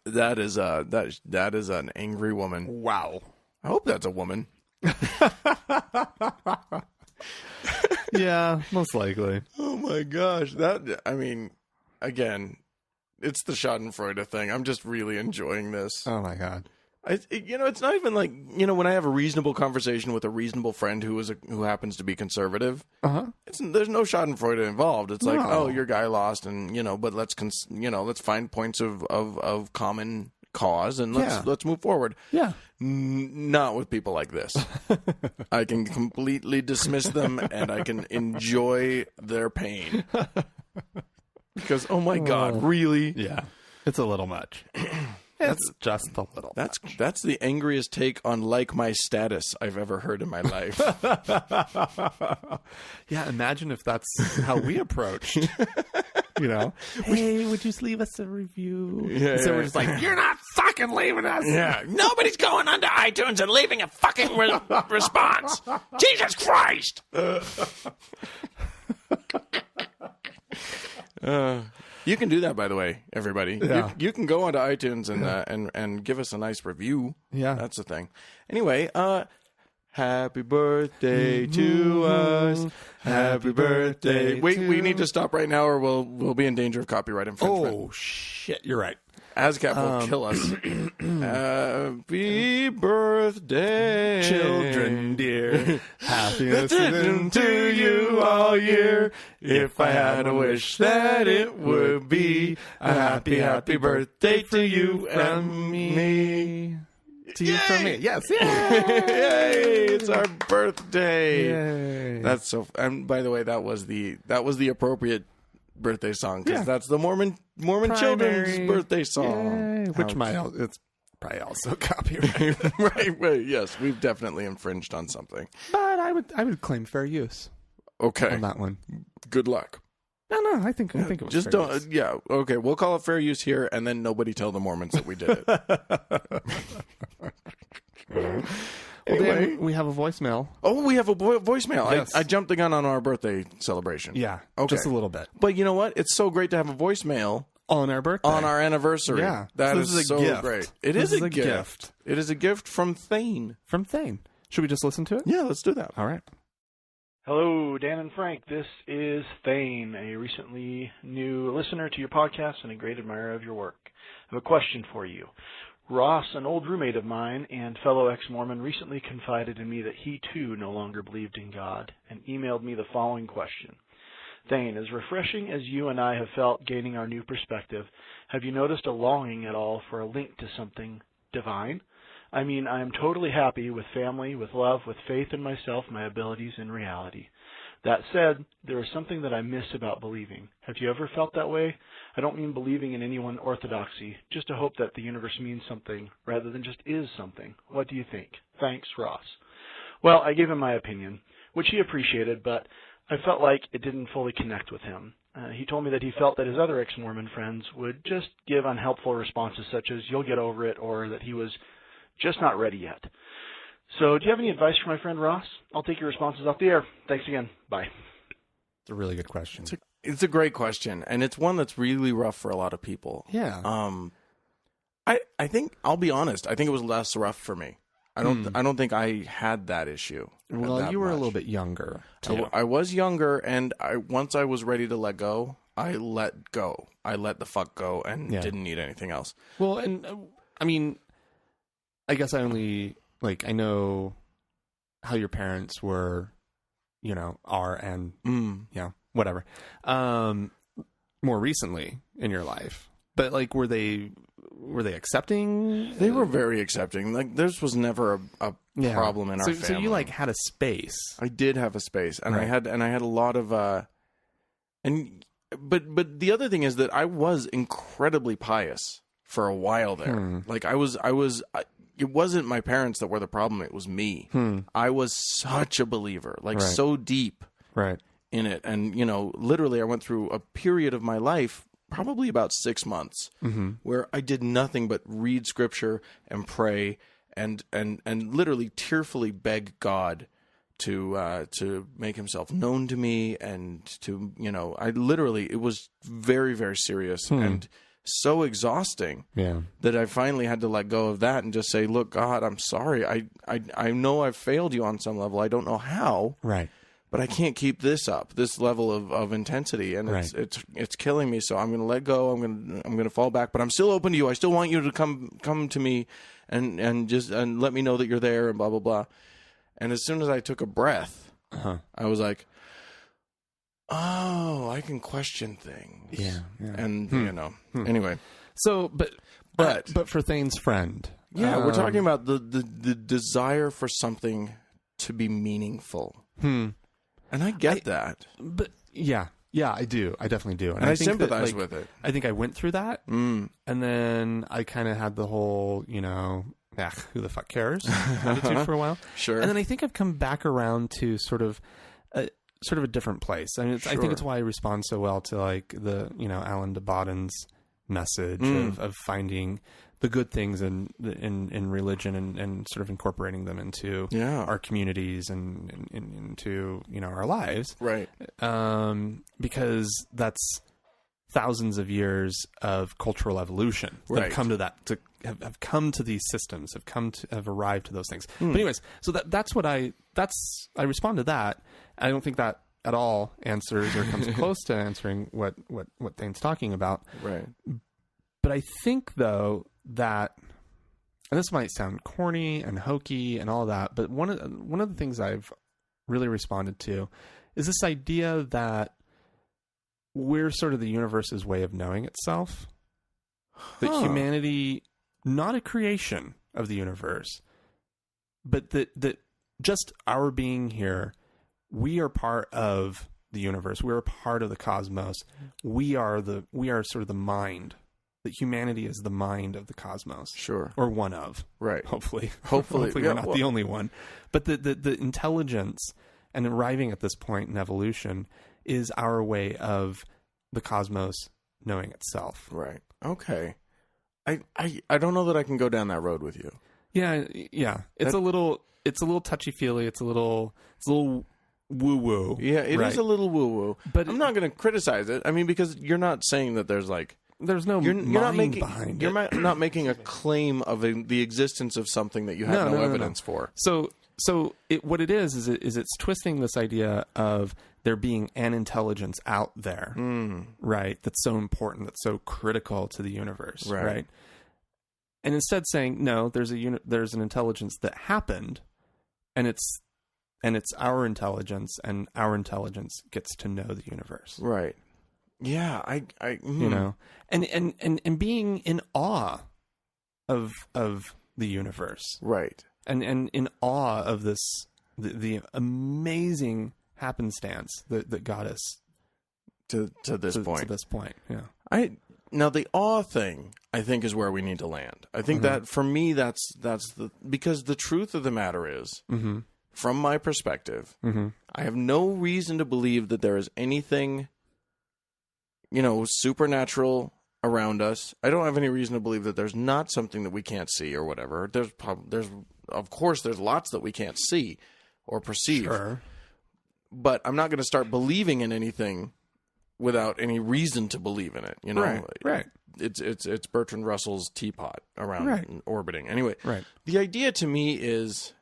That is an angry woman. Wow. I hope that's a woman. Yeah, most likely. Oh my gosh. Again, it's the Schadenfreude thing. I'm just really enjoying this. Oh my God. It's not even like, when I have a reasonable conversation with a reasonable friend who happens to be conservative, there's no Schadenfreude involved. It's like, oh, your guy lost, and but let's find points of common cause and let's move forward. Yeah. Not with people like this. I can completely dismiss them, and I can enjoy their pain. Because, oh my God, really? Yeah. It's a little much. It's just a little. That's the angriest take on like my status I've ever heard in my life. Yeah, imagine if that's how we approached. Hey, would you leave us a review? Yeah, so we're just like, you're not fucking leaving us. Yeah, nobody's going onto iTunes and leaving a fucking response. Jesus Christ. You can do that, by the way, everybody. Yeah. You can go onto iTunes and give us a nice review. Yeah. That's the thing. Anyway, happy birthday to us. Happy birthday. Wait, we need to stop right now or we'll be in danger of copyright infringement. Oh, shit. You're right. ASCAP will kill us. Happy birthday, Children dear. Happiness to you all year. If I had a wish that it would be a happy, happy birthday to you and me. To you from me. Yes. Yay! It's our birthday. Yay. That's so. And by the way, that was the appropriate birthday song because that's the Mormon children's birthday song. Yay. Which it's probably also copyrighted. right. Yes, we've definitely infringed on something. But I would claim fair use. Okay. On that one. Good luck. No, I think it was just fair don't. use. Yeah. Okay. We'll call it fair use here, and then nobody tell the Mormons that we did it. Anyway, Dan, we have a voicemail. Oh, we have a voicemail. Yes. I jumped the gun on our birthday celebration. Yeah. Okay. Just a little bit. But you know what? It's so great to have a voicemail on our birthday. On our anniversary. Yeah. That is is a so gift. great. This is a gift. It is a gift from Thane. From Thane. Should we just listen to it? Yeah, let's do that. All right. Hello, Dan and Frank. This is Thane, a recently new listener to your podcast and a great admirer of your work. I have a question for you. Ross, an old roommate of mine and fellow ex-Mormon, recently confided in me that he too no longer believed in God and emailed me the following question. Thane, as refreshing as you and I have felt gaining our new perspective, have you noticed a longing at all for a link to something divine? I mean, I am totally happy with family, with love, with faith in myself, my abilities, and reality. That said, there is something that I miss about believing. Have you ever felt that way? I don't mean believing in any one orthodoxy, just a hope that the universe means something rather than just is something. What do you think? Thanks, Ross. Well, I gave him my opinion, which he appreciated, but I felt like it didn't fully connect with him. He told me that he felt that his other ex-Mormon friends would just give unhelpful responses such as, you'll get over it, or that he was just not ready yet. So do you have any advice for my friend Ross? I'll take your responses off the air. Thanks again. Bye. It's a really good question. It's a great question, and it's one that's really rough for a lot of people. Yeah. I think, I'll be honest, I think it was less rough for me. I don't think I had that issue. Well, you were a little bit younger, too. I was younger, and once I was ready to let go, I let go. I let the fuck go and didn't need anything else. Well, and I mean, I guess I know how your parents were, are, and, whatever, more recently in your life. But, were they accepting? They were very accepting. This was never a problem in our family. So you had a space. I did have a space, and right. I had a lot of but the other thing is that I was incredibly pious for a while there. It wasn't my parents that were the problem, it was me. I was such a believer, so deep in it. And, literally I went through a period of my life, probably about 6 months, where I did nothing but read scripture and pray and literally tearfully beg God to make himself known to me, and to, it was very, very serious and so exhausting that I finally had to let go of that and just say, look, God, I'm sorry. I know I've failed you on some level. I don't know how. Right. But I can't keep this up, this level of intensity, and it's killing me. So I'm going to let go. I'm going to fall back, but I'm still open to you. I still want you to come to me and let me know that you're there, and blah blah blah. And as soon as I took a breath, I was like, oh, I can question things. Yeah. And anyway. So, but for Thane's friend, we're talking about the desire for something to be meaningful. And I get that. But yeah, I do. I definitely do. And I sympathize with it. I think I went through that. And then I kind of had the whole, who the fuck cares attitude for a while. Sure. And then I think I've come back around to sort of a different place. I mean, I think it's why I respond so well to the, Alan de Botton's message of finding the good things in religion and sort of incorporating them into our communities and into our lives, right? Because that's thousands of years of cultural evolution that have come to that, have come to these systems, have arrived to those things. But anyways, so that's what I respond to that. I don't think that at all answers or comes close to answering what Thane's talking about, right? But I think though that, and this might sound corny and hokey and all that, but one of the things I've really responded to is this idea that we're sort of the universe's way of knowing itself. That humanity, not a creation of the universe, but that just our being here, we are part of the universe. We're a part of the cosmos. We are sort of the mind. That humanity is the mind of the cosmos. Sure. Or one of. Right. Hopefully we're not the only one. But the intelligence and arriving at this point in evolution is our way of the cosmos knowing itself. Right. Okay. I don't know that I can go down that road with you. Yeah. It's a little touchy-feely. It's a little woo-woo. Yeah, it is a little woo-woo. But I'm not going to criticize it. I mean, because you're not saying that there's there's no mind behind it. You're not making a claim of the existence of something that you have no evidence for. So what it is it's twisting this idea of there being an intelligence out there, right? That's so important, that's so critical to the universe, right? And instead saying, no, there's an intelligence that happened, and and it's our intelligence, and our intelligence gets to know the universe. Right. Yeah, you know, and being in awe of the universe, right, and in awe of the amazing happenstance that got us to this point. To this point, yeah. Now the awe thing, I think, is where we need to land. I think that for me, that's because the truth of the matter is, from my perspective, I have no reason to believe that there is anything, supernatural around us. I don't have any reason to believe that there's not something that we can't see or whatever. There's of course there's lots that we can't see or perceive. Sure. But I'm not going to start believing in anything without any reason to believe in it, Right. It's Bertrand Russell's teapot around and orbiting. Anyway, the idea to me is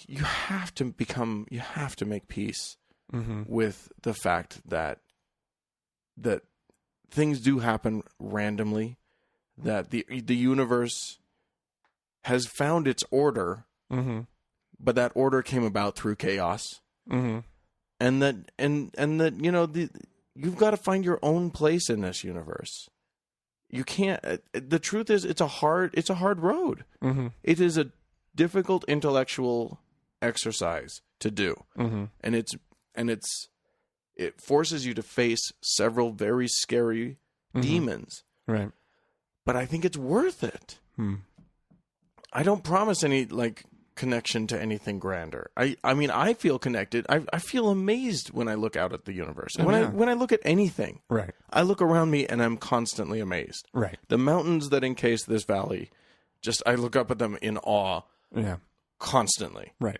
you have to make peace with the fact that things do happen randomly, that the universe has found its order, but that order came about through chaos. And that you've got to find your own place in this universe. You can't. The truth is, it's a hard road. It is a difficult intellectual exercise to do, and it forces you to face several very scary demons. Right. But I think it's worth it. I don't promise any connection to anything grander. I mean, I feel connected. I feel amazed when I look out at the universe. And when I look at anything, I look around me and I'm constantly amazed. Right. The mountains that encase this valley, I look up at them in awe. Yeah. Constantly. Right.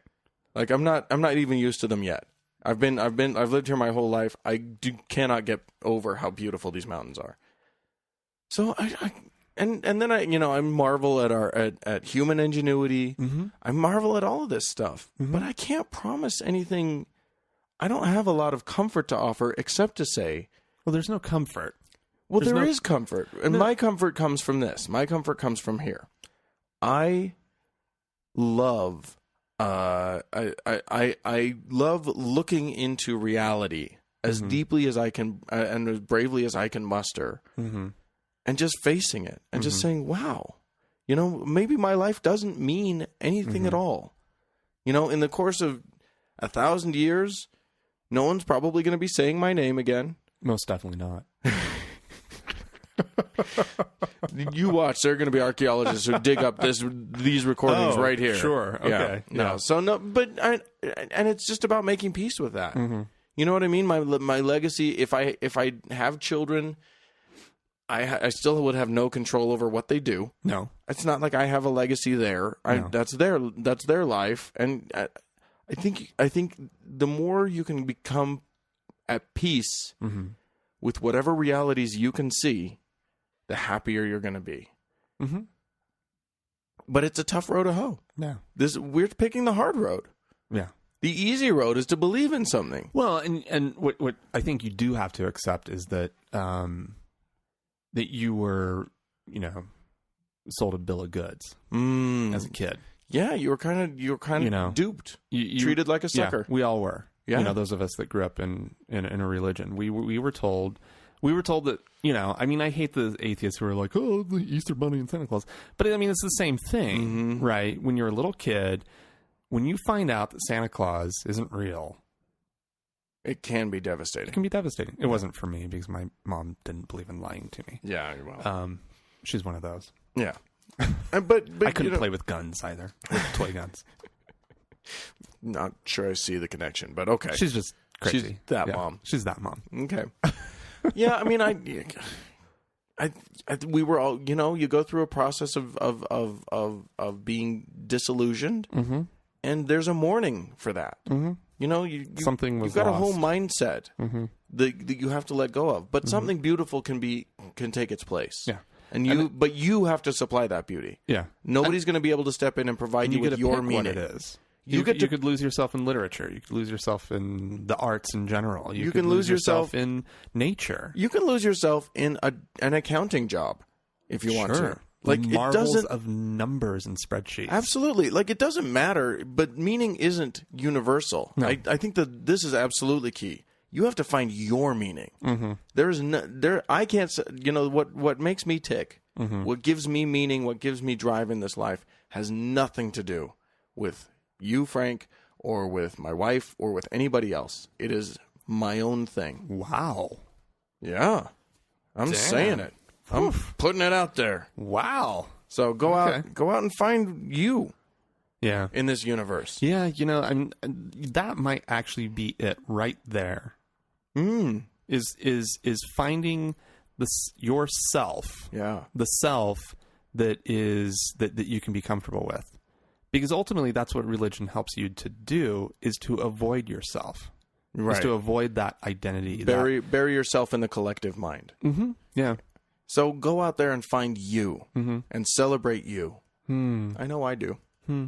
I'm not even used to them yet. I've lived here my whole life. I cannot get over how beautiful these mountains are. So And then I marvel at human ingenuity. I marvel at all of this stuff, but I can't promise anything. I don't have a lot of comfort to offer, except to say, well, there's no comfort. Well, there is comfort, and my comfort comes from this. My comfort comes from here. I love, I love looking into reality as deeply as I can and as bravely as I can muster. And just facing it and just saying, wow, maybe my life doesn't mean anything at all. In the course of 1,000 years, no one's probably going to be saying my name again. Most definitely not. You watch, there are going to be archaeologists who dig up these recordings right here. Sure. Okay. Yeah. No. So no, and it's just about making peace with that. You know what I mean? My legacy, if I have children, I still would have no control over what they do. No, it's not like I have a legacy there. No. That's their life, and I think the more you can become at peace with whatever realities you can see, the happier you're going to be. But it's a tough road to hoe. Yeah, we're picking the hard road. Yeah, the easy road is to believe in something. Well, and what I think you do have to accept is that. That you were, sold a bill of goods as a kid. Yeah, you were kind of duped, you treated like a sucker. Yeah, we all were. Yeah. Those of us that grew up in a religion, we were told that, I hate the atheists who are like, oh, the Easter Bunny and Santa Claus, but it's the same thing, right? When you're a little kid, when you find out that Santa Claus isn't real. It can be devastating. It can be devastating. It wasn't for me because my mom didn't believe in lying to me. Yeah, well. She's one of those. Yeah. But I couldn't play with guns either, with toy guns. Not sure I see the connection, but okay. She's just crazy. She's that mom. She's that mom. Okay. Yeah, we were all, you go through a process of being disillusioned, and there's a mourning for that. Something was you've got lost. A whole mindset that you have to let go of, but something beautiful can take its place. Yeah, but you have to supply that beauty. Yeah, nobody's going to be able to step in and provide you with your meaning. What it is. You could lose yourself in literature. You could lose yourself in the arts in general. You can lose yourself in nature. You can lose yourself in an accounting job if you want to. Like, it marvels doesn't... of numbers and spreadsheets. Absolutely. Like, it doesn't matter, but meaning isn't universal. No. I think that this is absolutely key. You have to find your meaning. Mm-hmm. I can't say, what makes me tick, Mm-hmm. what gives me meaning, what gives me drive in this life has nothing to do with you, Frank, or with my wife, or with anybody else. It is my own thing. Wow. Yeah. I'm Damn. saying it. I'm putting it out there. Wow. So go out and find you Yeah. in this universe. Yeah, that might actually be it right there. Is finding yourself. Yeah. The self that you can be comfortable with. Because ultimately that's what religion helps you to do, is to avoid yourself. Right. Is to avoid that identity. Bury yourself in the collective mind. Mm-hmm. Yeah. So go out there and find you and celebrate you. Hmm. I know I do. I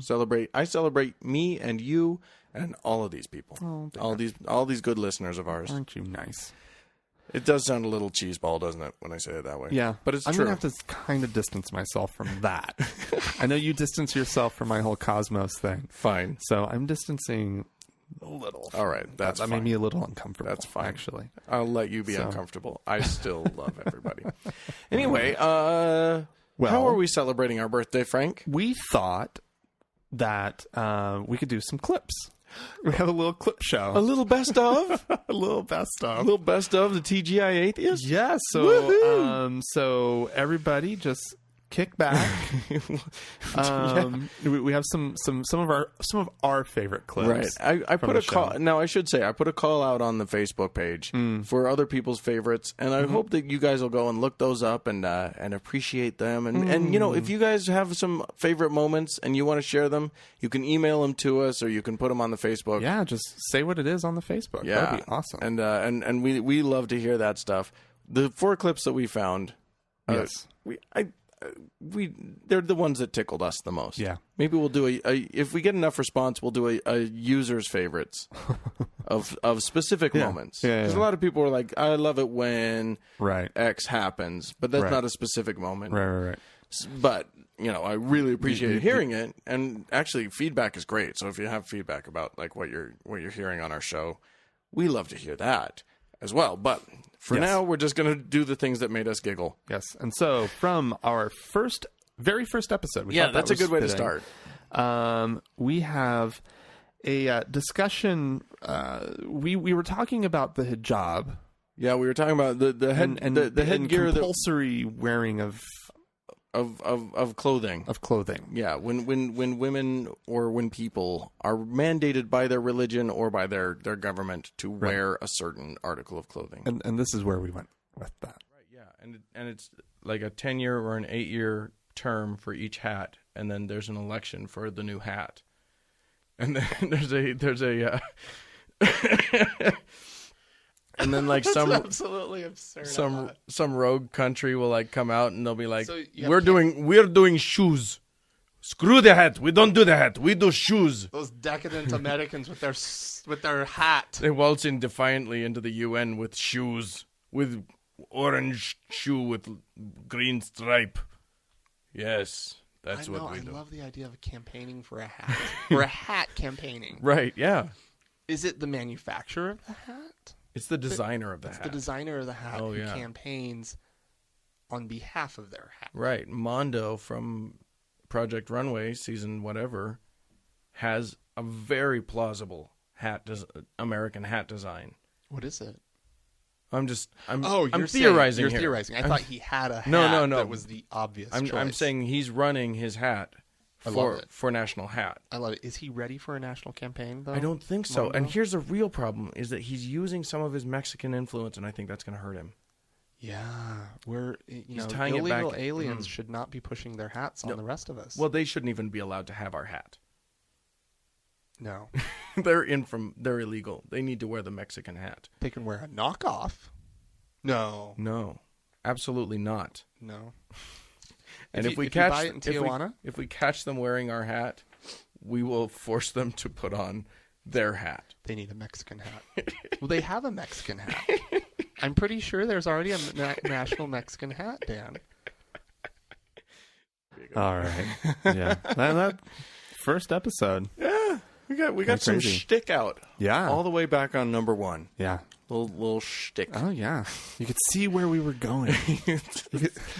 celebrate me and you and all of these people. Oh, all these good listeners of ours. Aren't you nice? It does sound a little cheeseball, doesn't it, when I say it that way? Yeah. But it's I'm true. going to have to kind of distance myself from that. I know you distance yourself from my whole cosmos thing. Fine. So I'm distancing a little. All right. That's that fine. made me a little uncomfortable. That's fine. Actually. I'll let you be uncomfortable. I still love everybody. Anyway, how are we celebrating our birthday, Frank? We thought that we could do some clips. We have a little clip show. A little best of? A little best of. A little best of the TGIA atheist? Yeah, so everybody just kick back. We have some of our favorite clips. Right. I put a call. Now I should say I put a call out on the Facebook page for other people's favorites, and I hope that you guys will go and look those up and appreciate them. And if you guys have some favorite moments and you want to share them, you can email them to us or you can put them on the Facebook. Yeah, just say what it is on the Facebook. Yeah, that'd be awesome. And we love to hear that stuff. The 4 clips that we found. Yes. They're the ones that tickled us the most. Yeah. Maybe we'll do if we get enough response, we'll do a user's favorites of specific moments. Yeah. Because a lot of people are like, I love it when Right. X happens, but that's not a specific moment. Right. But I really appreciate hearing it, and actually, feedback is great. So if you have feedback about like what you're hearing on our show, we love to hear that as well. But for now, we're just going to do the things that made us giggle. Yes. And so from our very first episode, we thought that's that a good way fitting. to start. We have a discussion. We were talking about the hijab. Yeah, we were talking about the head and the headgear, compulsory wearing of clothing. Of clothing. Yeah, when women or when people are mandated by their religion or by their government to wear a certain article of clothing. And this is where we went with that. Right, yeah. And it's like a 10-year or an 8-year term for each hat, and then there's an election for the new hat. And then there's a and then like some absolutely absurd. Some rogue country will like come out and they'll be like, we're doing shoes. Screw the hat. We don't do the hat. We do shoes. Those decadent Americans with their hat. They waltz in defiantly into the UN with shoes, with orange shoe with green stripe. Yes, that's what we do. I love the idea of campaigning for a hat. For a hat campaigning. Right, yeah. Is it the manufacturer of the hat? It's the designer of the hat. It's the designer of the hat who yeah. campaigns on behalf of their hat. Right. Mondo from Project Runway, season whatever, has a very plausible American hat design. What is it? I'm you're theorizing. You're theorizing. I thought he had a hat no. that was the obvious choice. I'm saying he's running his hat for National Hat. I love it. Is he ready for a national campaign, though? I don't think so. Mondo? And here's a real problem, is that he's using some of his Mexican influence, and I think that's going to hurt him. Yeah. He's tying it illegal back. aliens should not be pushing their hats on the rest of us. Well, they shouldn't even be allowed to have our hat. No. They're illegal. They need to wear the Mexican hat. They can wear a knockoff. No. Absolutely not. No. And if we buy it in Tijuana, if we catch them wearing our hat, we will force them to put on their hat. They need a Mexican hat. Well, they have a Mexican hat. I'm pretty sure there's already a national Mexican hat, Dan. All right. Yeah. that first episode. Yeah, we got some crazy. shtick out. Yeah. all the way back on number 1. Yeah. Little shtick. Oh, yeah. You could see where we were going.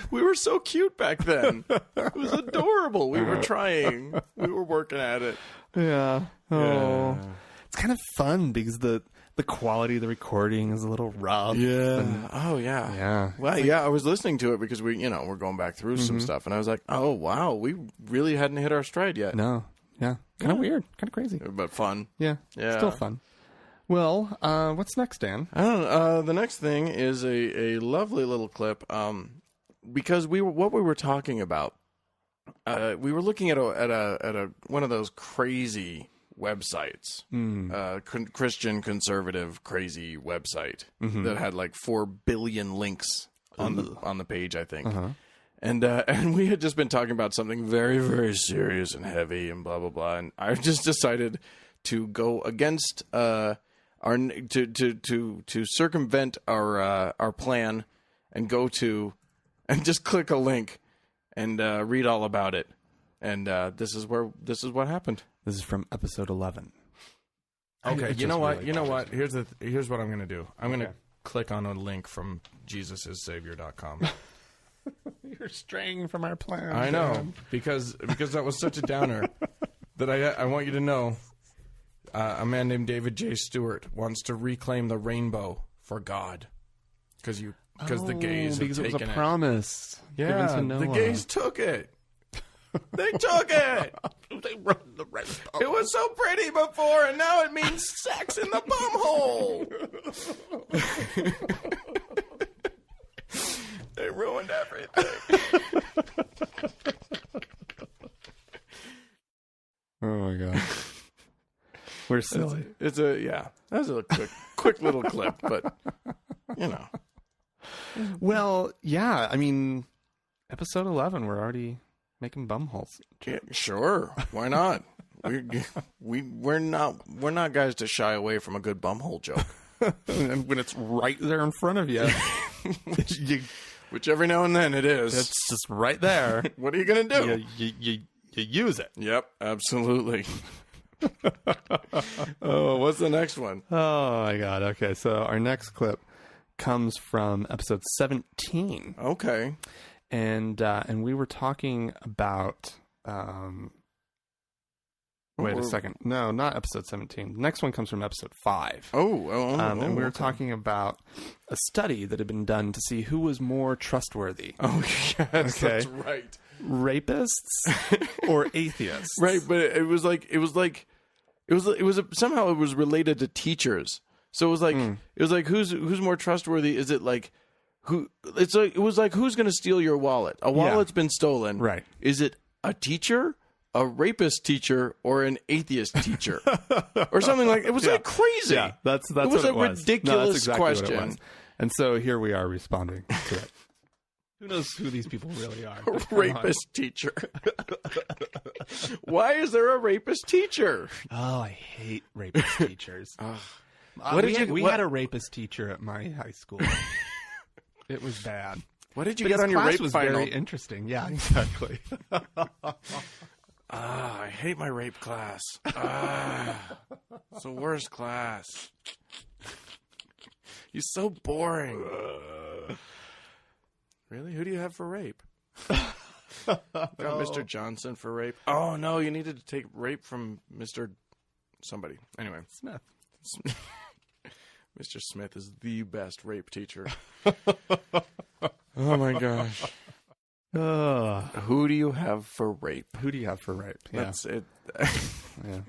We were so cute back then. It was adorable. We were trying. We were working at it. Yeah. Oh. Yeah. It's kind of fun because the quality of the recording is a little rough. Yeah. Oh, yeah. Yeah. Well, I was listening to it because we're going back through some stuff, and I was like, oh, wow, we really hadn't hit our stride yet. No. Yeah. Kind of weird. Kind of crazy. But fun. Yeah. Yeah. Still fun. Well, what's next, Dan? I don't know. The next thing is a lovely little clip. Because what we were talking about, we were looking at a one of those crazy websites, Christian conservative crazy website that had like 4 billion links on the page, I think. And we had just been talking about something very, very serious and heavy and blah blah blah. And I just decided to go against to circumvent our plan and go to and just click a link and read all about it. And this is what happened. This is from episode 11. Okay, you know what? Here's what I'm going to do. I'm going to click on a link from JesusIsSavior.com. You're straying from our plan. I know, because that was such a downer that I want you to know. A man named David J. Stewart wants to reclaim the rainbow for God, because the gays have because taken it was a promise. given Yeah, to Noah. the gays took it. They took it. They run the red bone. It was so pretty before, and now it means sex in the bumhole. They ruined everything. Oh my god, we're silly. That's a quick little clip, but you know. Well, yeah. I mean, episode 11, we're already making bumholes. Yeah, sure, why not? We're not guys to shy away from a good bumhole joke. And when it's right there in front of you, Which every now and then it is. it's just right there. What are you gonna do? You use it. Yep, absolutely. Oh, what's the next one? Oh my god. Okay, so our next clip comes from episode 17. Okay. And we were talking about wait a second. No, not episode 17. The next one comes from episode 5. And we were talking about a study that had been done to see who was more trustworthy. Oh, yes, that's right. Rapists or atheists? Right, but it was somehow it was related to teachers. So it was like who's more trustworthy? Is it like it was like who's going to steal your wallet? A wallet's been stolen. Right. Is it a teacher, a rapist teacher, or an atheist teacher? Or something like it was like crazy. Yeah, that's it was what it a was. ridiculous that's exactly question. what it was. And so here we are responding to it. Who knows who these people really are? Rapist teacher. Why is there a rapist teacher? Oh, I hate rapist teachers. We had a rapist teacher at my high school. It was bad. What did you But get his on your class rape was final? very interesting. Yeah, exactly. I hate my rape class. It's the worst class. He's so boring. Really? Who do you have for rape? Got Mr. Johnson for rape. Oh, no, you needed to take rape from Mr. somebody. Anyway. Smith. Mr. Smith is the best rape teacher. Oh, my gosh. Who do you have for rape? Who do you have for rape? Yeah. That's it. Yeah.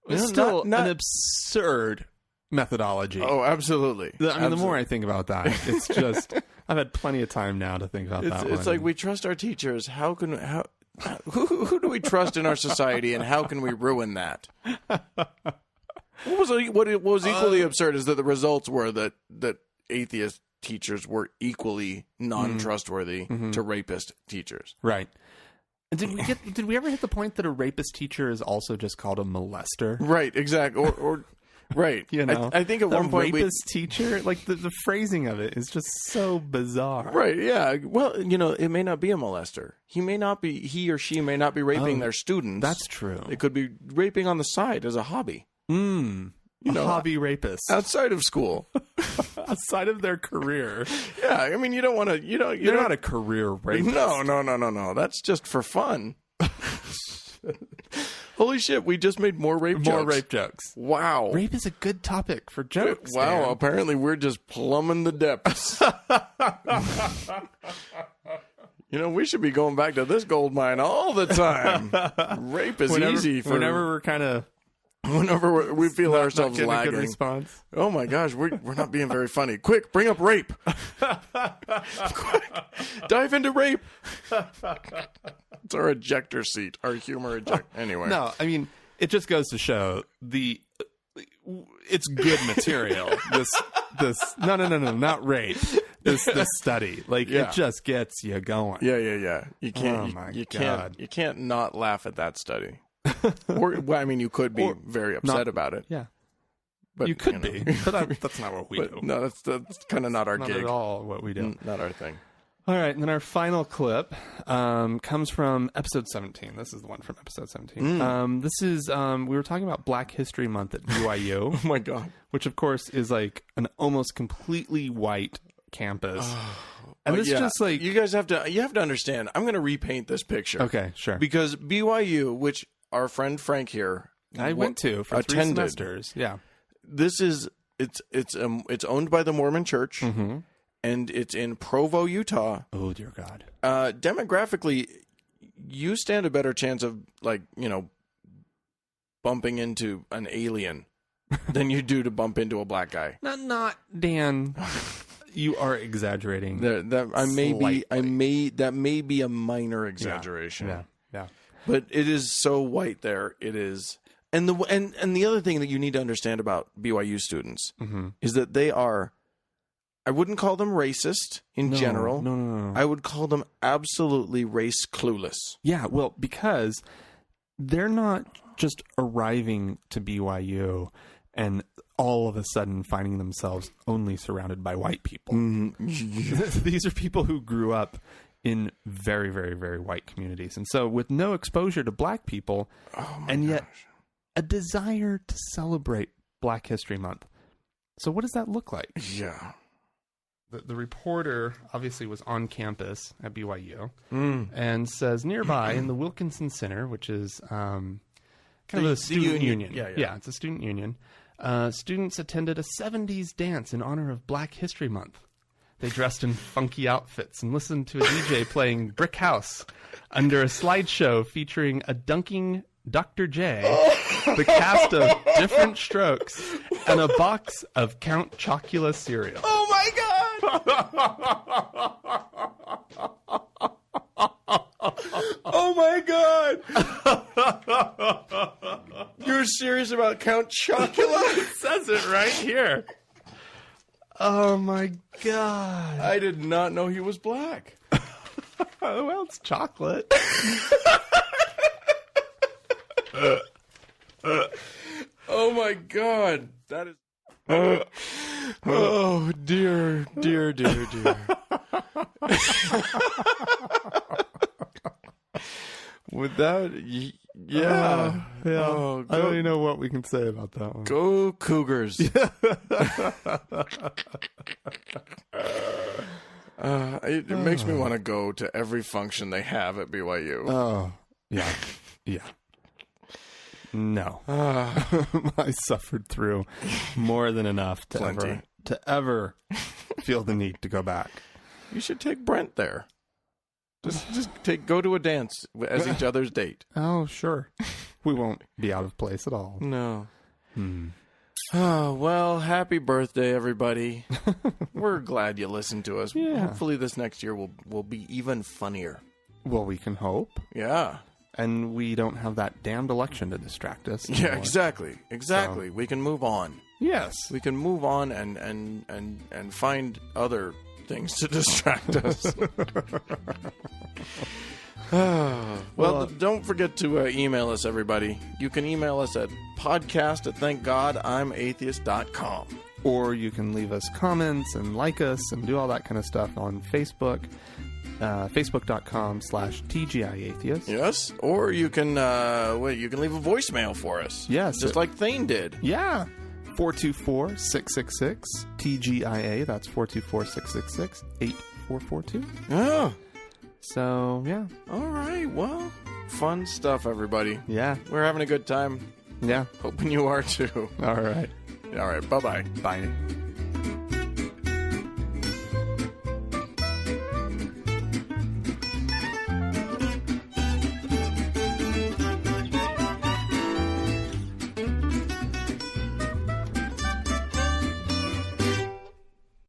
It's still an absurd methodology. Oh, absolutely. I mean, the more I think about that, it's just I've had plenty of time now to think about that. It's like we trust our teachers. Who do we trust in our society, and how can we ruin that? What was equally absurd is that the results were that atheist teachers were equally non-trustworthy to rapist teachers. Right. And did we ever hit the point that a rapist teacher is also just called a molester? Right, exactly. Right. You know, I think at one point rapist teacher, like the phrasing of it is just so bizarre. Right, yeah. Well, it may not be a molester. He or she may not be raping their students. That's true. It could be raping on the side as a hobby. Hobby rapist. Outside of school. Outside of their career. Yeah, I mean, you don't want to, You're not a career rapist. No. That's just for fun. Holy shit, we just made more rape jokes. Wow. Rape is a good topic for jokes. Wow, Dan. apparently we're just plumbing the depths. We should be going back to this gold mine all the time. Rape is easy for... Whenever we're kind of... Whenever we feel ourselves not lagging. A good response. Oh my gosh, we're not being very funny. Quick, bring up rape. Quick, dive into rape. It's our ejector seat, our humor ejector. Anyway. No, I mean, it just goes to show it's good material. No, not rape. This study, it just gets you going. Yeah. You can't. God. You can't not laugh at that study. You could be very upset about it. Yeah, but you could be. But that's not what we do. No, that's kind of not our gig. Not at all what we do. Not our thing. All right, and then our final clip comes from episode 17. This is the one from episode 17. This is we were talking about Black History Month at BYU. Oh my god! Which of course is like an almost completely white campus. And it's just like you have to understand. I'm going to repaint this picture. Okay, sure. Because BYU, which our friend Frank here, I went to for 3 semesters. Yeah, this is it's owned by the Mormon Church, and it's in Provo, Utah. Oh dear God! Demographically, you stand a better chance of bumping into an alien than you do to bump into a black guy. Not Dan. You are exaggerating. That may be a minor exaggeration. Yeah. But it is so white there. It is, and the other thing that you need to understand about BYU students is that they are. I wouldn't call them racist in general. No. I would call them absolutely race clueless. Yeah, well, because they're not just arriving to BYU and all of a sudden finding themselves only surrounded by white people. These are people who grew up in very, very, very white communities. And so with no exposure to black people, yet a desire to celebrate Black History Month. So what does that look like? Yeah. The reporter obviously was on campus at BYU and says nearby in the Wilkinson Center, which is kind of a student union. Yeah, it's a student union. Students attended a 70s dance in honor of Black History Month. They dressed in funky outfits and listened to a DJ playing Brick House under a slideshow featuring a dunking Dr. J, the cast of Different Strokes, and a box of Count Chocula cereal. Oh my god! Oh my god! You're serious about Count Chocula? It says it right here. Oh my god. I did not know he was black. Well, it's chocolate. Oh my god. That is oh dear. Without yeah. Oh, I don't even know what we can say about that one. Go Cougars. It makes me want to go to every function they have at BYU. Oh, yeah. No. I suffered through more than enough to ever feel the need to go back. You should take Brent there. Just go to a dance as each other's date. Oh, sure. We won't be out of place at all. No. Oh, well, happy birthday, everybody. We're glad you listened to us. Yeah. Hopefully this next year will be even funnier. Well, we can hope. Yeah. And we don't have that damned election to distract us anymore. Yeah, exactly. So, we can move on. Yes. We can move on and find other things to distract us. Well, don't forget to email us, everybody. You can email us at podcast@thankgodimatheist.com. Or you can leave us comments and like us and do all that kind of stuff on Facebook. Facebook.com/TGIAtheist. Yes, or you can you can leave a voicemail for us. Yes. Just like Thane did. Yeah. 424-666-TGIA. That's 424-666-8442. Oh. So, yeah. All right. Well, fun stuff, everybody. Yeah. We're having a good time. Yeah. Hoping you are too. All right. All right. Bye-bye. Bye.